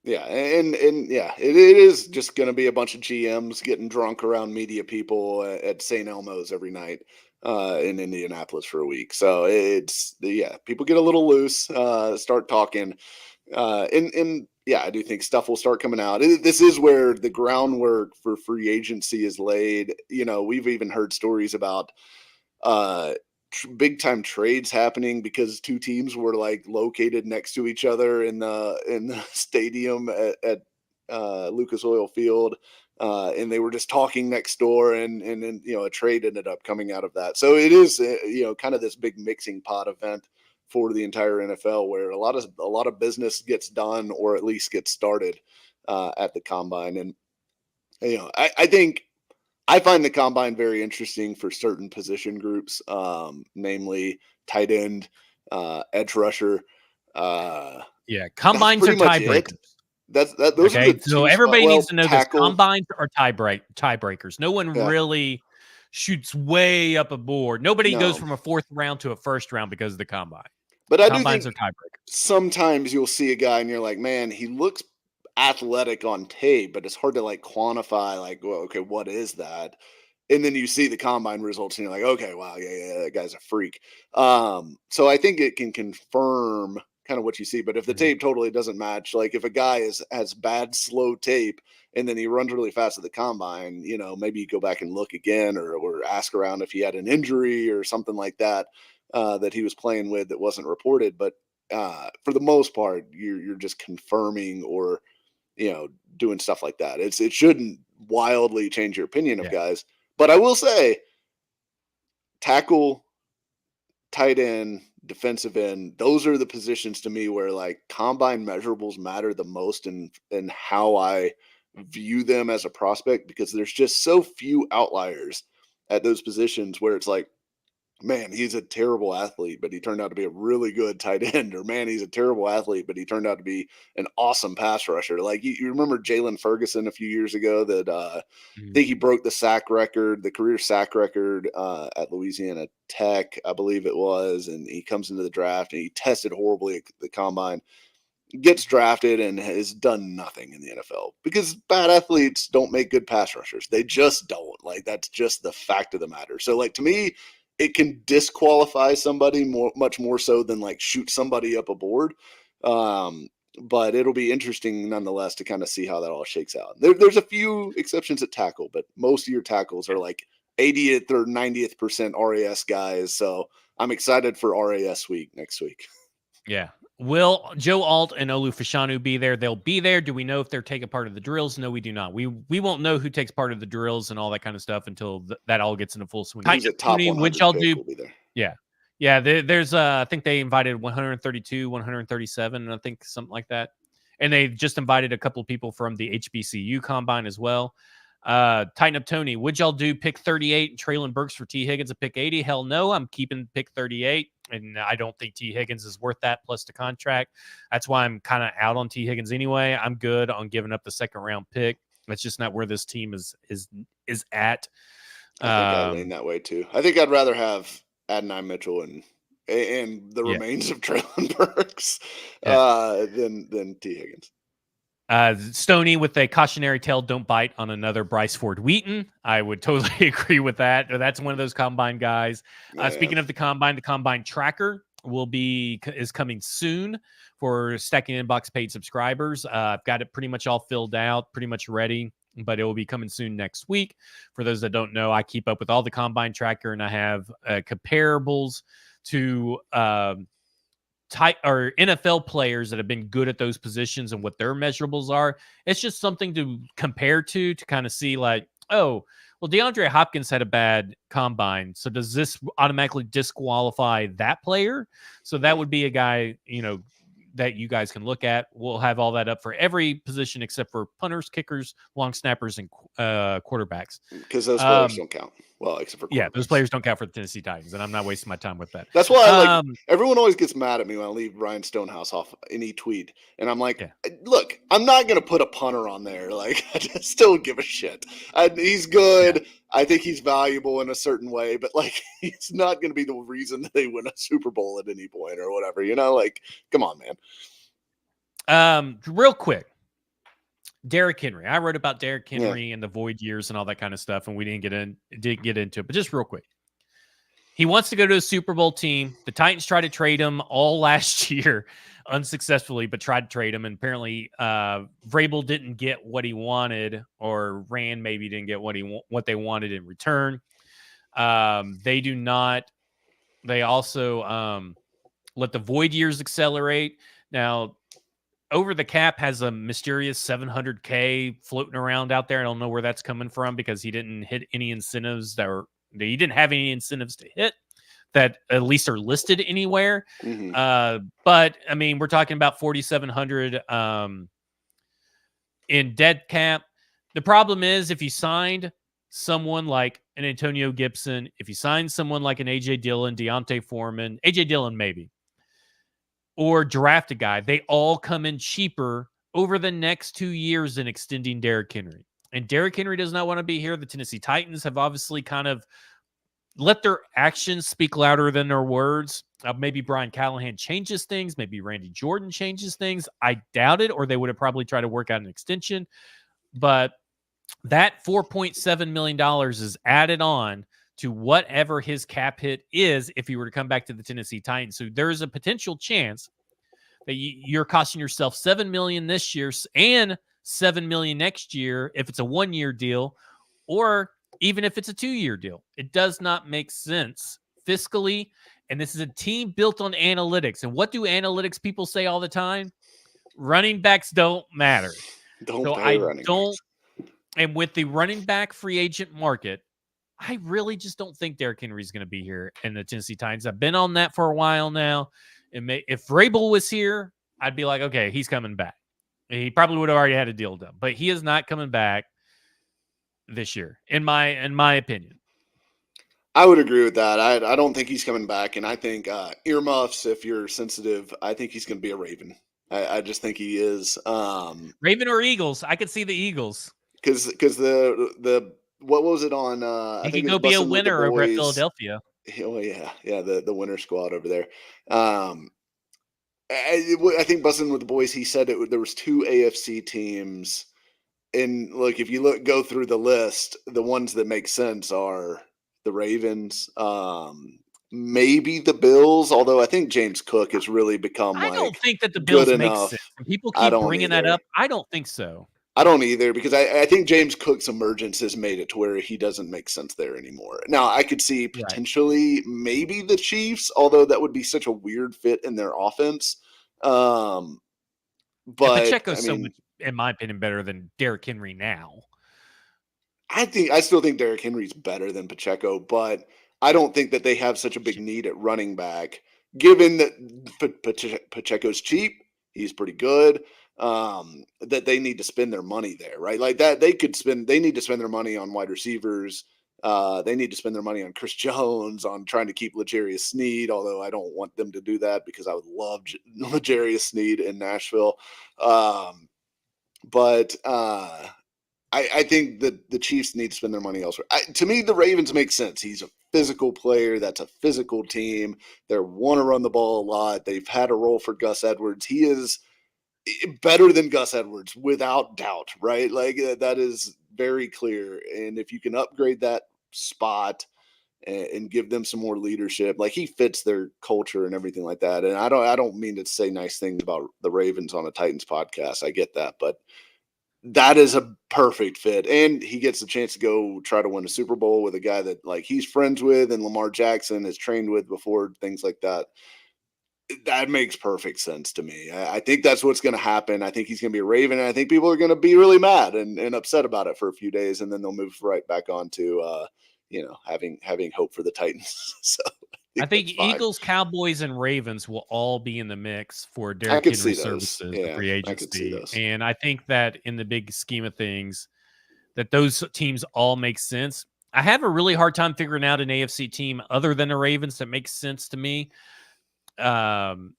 Yeah, and yeah, it is just going to be a bunch of GMs getting drunk around media people at St. Elmo's every night. in Indianapolis for a week. So people get a little loose, start talking, and yeah, I do think stuff will start coming out. This is where the groundwork for free agency is laid. We've even heard stories about big time trades happening because two teams were like located next to each other in the stadium at Lucas Oil Field. And they were just talking next door, and then a trade ended up coming out of that. So it is kind of this big mixing pot event for the entire NFL, where a lot of business gets done, or at least gets started at the combine. And I think I find the combine very interesting for certain position groups, namely tight end, edge rusher. Combines are tiebreakers. Those are the so everybody needs to know tackle. This. Combines are tiebreakers. No one really shoots way up a board. Nobody goes from a fourth round to a first round because of the combine. But I Combines do think are tiebreakers. Sometimes you'll see a guy and you're like, man, he looks athletic on tape, but it's hard to like quantify, like, well, okay, what is that? And then you see the combine results and you're like, okay, wow, yeah, that guy's a freak. So I think it can confirm kind of what you see. But if the tape totally doesn't match, like if a guy has bad, slow tape and then he runs really fast at the combine, maybe you go back and look again, or ask around if he had an injury or something like that that he was playing with that wasn't reported. But for the most part, you're just confirming or doing stuff like that. It shouldn't wildly change your opinion of guys. But I will say, tackle, tight end, defensive end, those are the positions to me where like combine measurables matter the most in how I view them as a prospect, because there's just so few outliers at those positions where it's like, man, he's a terrible athlete, but he turned out to be a really good tight end. Or man, he's a terrible athlete, but he turned out to be an awesome pass rusher. Like you remember Jalen Ferguson a few years ago that I think he broke the career sack record at Louisiana Tech, I believe it was. And he comes into the draft and he tested horribly at the combine, gets drafted, and has done nothing in the NFL because bad athletes don't make good pass rushers. They just don't. Like, that's just the fact of the matter. So like, to me, it can disqualify somebody much more so than like shoot somebody up a board. But it'll be interesting nonetheless to kind of see how that all shakes out. There's a few exceptions at tackle, but most of your tackles are like 80th or 90th percent RAS guys. So I'm excited for RAS week next week. Yeah. Will Joe Alt and Olu Fashanu be there? They'll be there. Do we know if they're taking part of the drills? No, we do not. We won't know who takes part of the drills and all that kind of stuff until that all gets into full swing. Who's a top 100 would y'all do? will be there. Yeah. There's I think they invited 132, 137, I think something like that. And they just invited a couple of people from the HBCU combine as well. Tighten up Tony. Would y'all do pick 38 and Traylon Burks for T. Higgins at pick 80? Hell no. I'm keeping pick 38. And I don't think T. Higgins is worth that plus the contract. That's why I'm kind of out on T. Higgins anyway. I'm good on giving up the second round pick. That's just not where this team is at. I think I lean that way too. I think I'd rather have Adonai Mitchell and the remains of Traylon Burks than T. Higgins. Stoney with a cautionary tale, don't bite on another Bryce Ford Wheaton. I would totally agree with that. That's one of those combine guys. Speaking of the combine tracker is coming soon for Stacking Inbox paid subscribers. I've got it pretty much all filled out, pretty much ready, but it will be coming soon next week. For those that don't know, I keep up with all the combine tracker, and I have comparables to or NFL players that have been good at those positions and what their measurables are. It's just something to compare to kind of see like, oh, well, DeAndre Hopkins had a bad combine. So does this automatically disqualify that player? So that would be a guy, that you guys can look at. We'll have all that up for every position except for punters, kickers, long snappers, and quarterbacks. Because those players don't count. Well, except for those players don't count for the Tennessee Titans, and I'm not wasting my time with that. That's why everyone always gets mad at me when I leave Ryan Stonehouse off any tweet, and I'm like, look, I'm not going to put a punter on there. Like, I just still give a shit. He's good. Yeah. I think he's valuable in a certain way, but like, he's not going to be the reason that they win a Super Bowl at any point or whatever. Like, come on, man. Real quick. Derrick Henry. I wrote about Derrick Henry and the void years and all that kind of stuff, and we didn't get into it. But just real quick, He wants to go to a Super Bowl team. The Titans tried to trade him all last year unsuccessfully, but tried to trade him. And apparently Vrabel didn't get what he wanted, or Rand maybe didn't get what they wanted in return. They do not. They also let the void years accelerate. Now, Over the Cap has a mysterious $700K floating around out there. I don't know where that's coming from because he didn't hit any incentives he didn't have any incentives to hit that at least are listed anywhere. Mm-hmm. But I mean, we're talking about 4,700 in dead cap. The problem is if you signed someone like an Antonio Gibson, if you signed someone like an AJ Dillon, Deontay Foreman, AJ Dillon maybe, or draft a guy, they all come in cheaper over the next 2 years than extending Derrick Henry. And Derrick Henry does not want to be here. The Tennessee Titans have obviously kind of let their actions speak louder than their words. Maybe Brian Callahan changes things. Maybe Randy Jordan changes things. I doubt it, or they would have probably tried to work out an extension. But that $4.7 million is added on to whatever his cap hit is if he were to come back to the Tennessee Titans. So there's a potential chance that you're costing yourself $7 million this year and $7 million next year if it's a 1-year deal, or even if it's a 2-year deal. It does not make sense fiscally. And this is a team built on analytics. And what do analytics people say all the time? Running backs don't matter. And with the running back free agent market, I really just don't think Derrick Henry is going to be here in the Tennessee Titans. I've been on that for a while now. If Vrabel was here, I'd be like, okay, he's coming back. He probably would have already had a deal done, but he is not coming back this year, in my opinion. I would agree with that. I don't think he's coming back, and I think earmuffs, if you're sensitive, I think he's going to be a Raven. I just think he is. Raven or Eagles? I could see the Eagles. Because the what was it on? He could go be a winner over at Philadelphia. Oh yeah, the winner squad over there. I think Bussin' with the Boys, he said there was 2 AFC teams, and look, if you go through the list, the ones that make sense are the Ravens, maybe the Bills. Although I think James Cook has really become I don't think that the Bills make sense. People keep bringing that up. I don't think so. I don't either, because I think James Cook's emergence has made it to where he doesn't make sense there anymore. Now, I could see potentially maybe the Chiefs, although that would be such a weird fit in their offense. But Pacheco's so much, in my opinion, better than Derrick Henry now. I still think Derrick Henry's better than Pacheco, but I don't think that they have such a big need at running back, given that Pacheco's cheap. He's pretty good. That they need to spend their money there, right? Like that they need to spend their money on wide receivers. They need to spend their money on Chris Jones, on trying to keep L'Jarius Sneed, although I don't want them to do that because I would love L'Jarius Sneed in Nashville. But I think that the Chiefs need to spend their money elsewhere. To me, the Ravens make sense. He's a physical player. That's a physical team. They want to run the ball a lot. They've had a role for Gus Edwards. He is better than Gus Edwards, without doubt, right? Like that is very clear. And if you can upgrade that spot and give them some more leadership, like he fits their culture and everything like that. And I don't mean to say nice things about the Ravens on a Titans podcast. I get that, but that is a perfect fit. And he gets a chance to go try to win a Super Bowl with a guy that like he's friends with and Lamar Jackson has trained with before, things like that. That makes perfect sense to me. I think that's what's going to happen. I think he's going to be a Raven, and I think people are going to be really mad and upset about it for a few days, and then they'll move right back on to, having hope for the Titans. So I think Eagles, Cowboys, and Ravens will all be in the mix for Derrick Henry services, the free agency. And I think that in the big scheme of things, that those teams all make sense. I have a really hard time figuring out an AFC team other than the Ravens that makes sense to me. And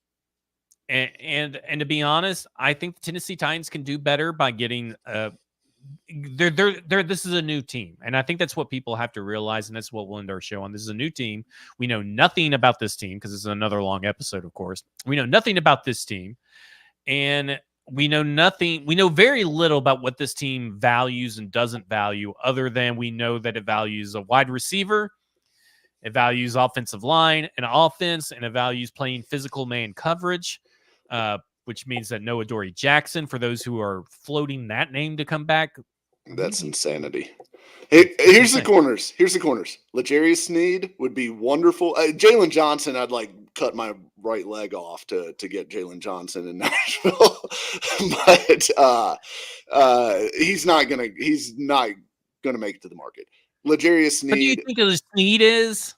to be honest, I think the Tennessee Titans can do better by getting this is a new team, and I think that's what people have to realize, and that's what we'll end our show on. This is a new team. We know nothing about this team because this is another long episode, of course. We know nothing about this team, and we know very little about what this team values and doesn't value, other than we know that it values a wide receiver It values offensive line and offense, and it values playing physical man coverage, which means that Noah Dory Jackson, for those who are floating that name to come back. That's insanity. Hey, here's the corners. L'Jarius Sneed would be wonderful. Jalen Johnson, I'd like cut my right leg off to get Jalen Johnson in Nashville, but he's not gonna make it to the market. L'Jarius Sneed. What do you think of Sneed is?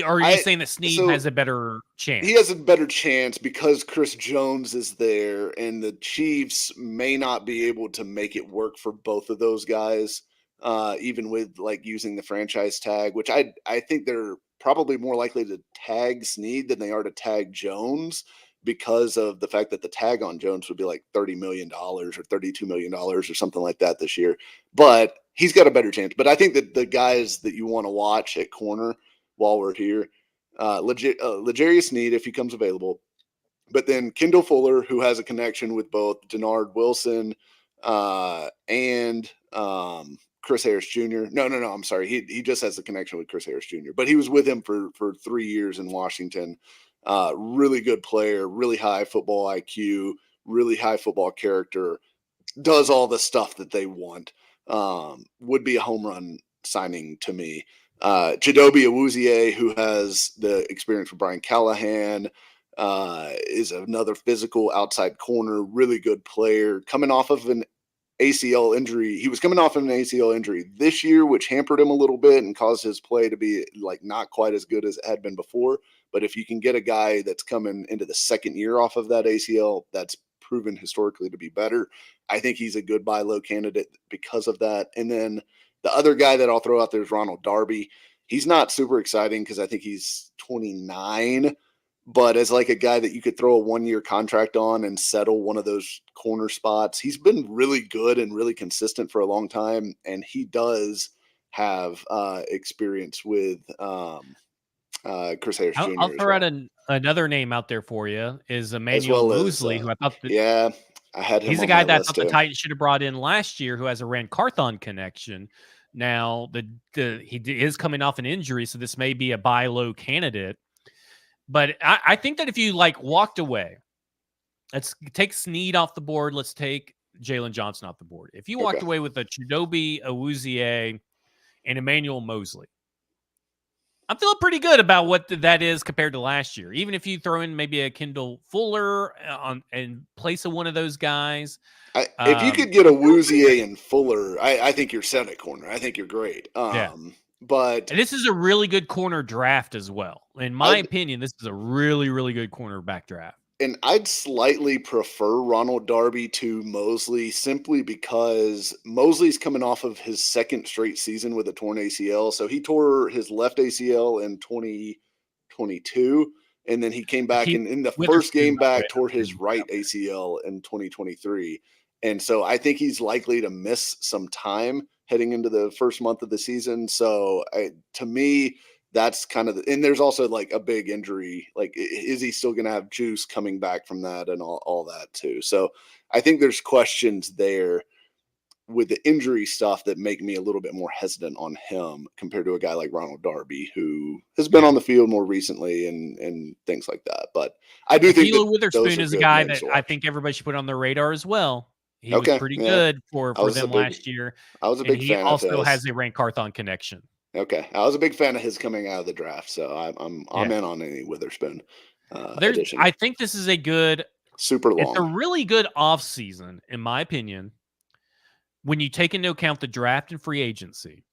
Are you saying that Sneed has a better chance? He has a better chance because Chris Jones is there, and the Chiefs may not be able to make it work for both of those guys, even with like using the franchise tag, which I think they're probably more likely to tag Sneed than they are to tag Jones because of the fact that the tag on Jones would be like $30 million or $32 million or something like that this year. But he's got a better chance. But I think that the guys that you want to watch at corner while we're here, L'Jarius Sneed, if he comes available, but then Kendall Fuller, who has a connection with both Denard Wilson and Chris Harris Jr. No, I'm sorry. He just has a connection with Chris Harris Jr., but he was with him for 3 years in Washington. Really good player, really high football IQ, really high football character, does all the stuff that they want. Would be a home run signing to me. Chidobe Awuzie, who has the experience with Brian Callahan, is another physical outside corner, really good player, coming off of an ACL injury. He was coming off of an ACL injury this year, which hampered him a little bit and caused his play to be like not quite as good as it had been before. But if you can get a guy that's coming into the second year off of that ACL, that's proven historically to be better. I think he's a good buy low candidate because of that. And then the other guy that I'll throw out there is Ronald Darby. He's not super exciting because I think he's 29, but as like a guy that you could throw a 1-year contract on and settle one of those corner spots. He's been really good and really consistent for a long time, and he does have experience with Chris Harris Jr. I'll throw out another name out there for you is Emmanuel Moseley, who I thought I had him. He's a guy that I thought the Titans should have brought in last year, who has a Rand Carthon connection. Now he is coming off an injury, so this may be a buy low candidate. But I think that if you like walked away, let's take Sneed off the board. Let's take Jalen Johnson off the board. If you walked away with a Chidobe Awuzie and Emmanuel Moseley, I'm feeling pretty good about what that is compared to last year. Even if you throw in maybe a Kendall Fuller in place of one of those guys. If you could get a Awuzie and Fuller, I think you're set at corner. I think you're great. But this is a really good corner draft as well. In my opinion, this is a really, really good cornerback draft. And I'd slightly prefer Ronald Darby to Moseley simply because Mosley's coming off of his second straight season with a torn ACL. So he tore his left ACL in 2022, and then he came back and in the first game back tore his right ACL in 2023. And so I think he's likely to miss some time heading into the first month of the season. So to me, that's kind of and there's also like a big injury. Like, is he still going to have juice coming back from that and all that too? So I think there's questions there with the injury stuff that make me a little bit more hesitant on him compared to a guy like Ronald Darby, who has been on the field more recently and things like that. But I do think Ahkello Witherspoon is a guy that I think everybody should put on their radar as well. He was pretty good for them last year. I was a big fan of his. He also has a Rand Carthon connection. Okay, I was a big fan of his coming out of the draft, so I'm in on any Witherspoon addition. I think this is a good, super long. It's a really good offseason, in my opinion, when you take into account the draft and free agency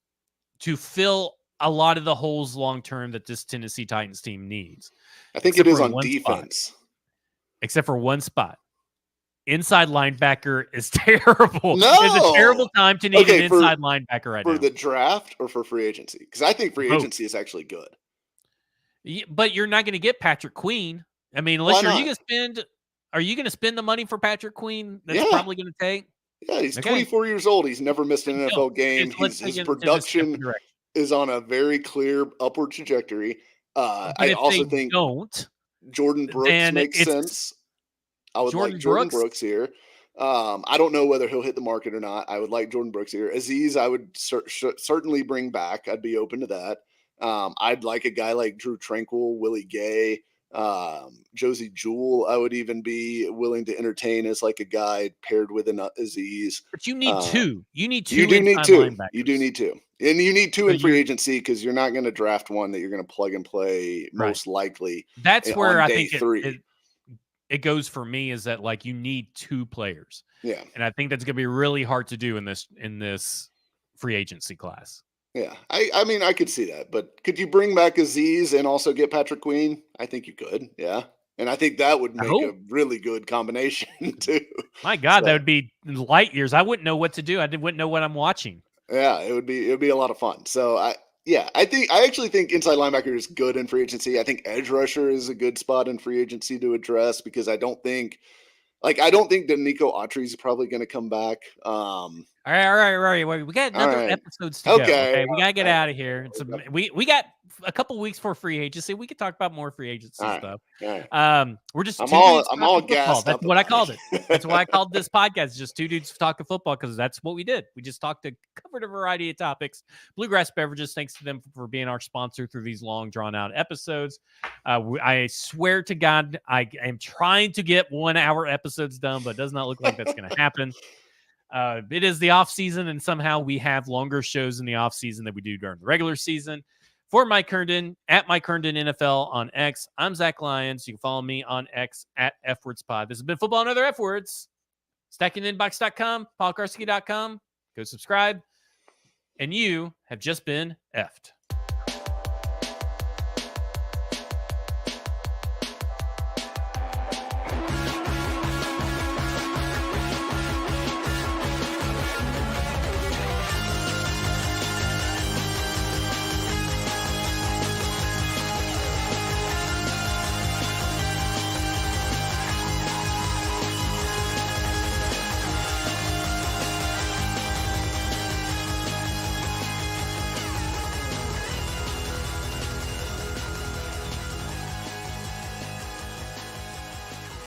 to fill a lot of the holes long term that this Tennessee Titans team needs. I think it is on defense, except for one spot. Inside linebacker is terrible. No, it's a terrible time to need an inside linebacker right now. For the draft or for free agency? Because I think free agency is actually good. But you're not going to get Patrick Queen. I mean, unless are you going to spend the money for Patrick Queen? That's probably going to take. Yeah, he's 24 years old. He's never missed an NFL game. His production is on a very clear upward trajectory. I also think Jordan Brooks makes sense. I would like Jordan Brooks here. I don't know whether he'll hit the market or not. I would like Jordan Brooks here. Azeez, I would certainly bring back. I'd be open to that. I'd like a guy like Drew Tranquil, Willie Gay, Josie Jewell. I would even be willing to entertain as like a guy paired with an Aziz. But you need two. You need two. You do need inside two. linebackers. You do need two, and you need two But in free agency because you're not going to draft one that you're going to plug and play most likely. That's where on I day think three. it goes for me, is that like you need two players. Yeah. And I think that's going to be really hard to do in this free agency class. Yeah. I mean, I could see that, but could you bring back Aziz and also get Patrick Queen? I think you could. Yeah. And I think that would make a really good combination too. My God, that would be light years. I wouldn't know what to do. Wouldn't know what I'm watching. Yeah, it would be a lot of fun. So I actually think inside linebacker is good in free agency. I think edge rusher is a good spot in free agency to address because I don't think that Nico Autry is probably going to come back. All right. We got another episodes to go. Okay, we gotta get out of here. We got a couple weeks for free agency. We could talk about more free agency stuff. We're just I'm all gassed. That's what I called it. That's why I called this podcast just two dudes talking football, because that's what we did. We just covered a variety of topics. Bluegrass Beverages, thanks to them for being our sponsor through these long drawn out episodes. I swear to God, I am trying to get 1 hour episodes done, but it does not look like that's going to happen. It is the off season, and somehow we have longer shows in the off season than we do during the regular season. For Mike Herndon, at Mike Herndon NFL on X, I'm Zach Lyons. You can follow me on X at FWordsPod. This has been Football and Other F Words. StackingInbox.com, PaulKarski.com. Go subscribe. And you have just been effed.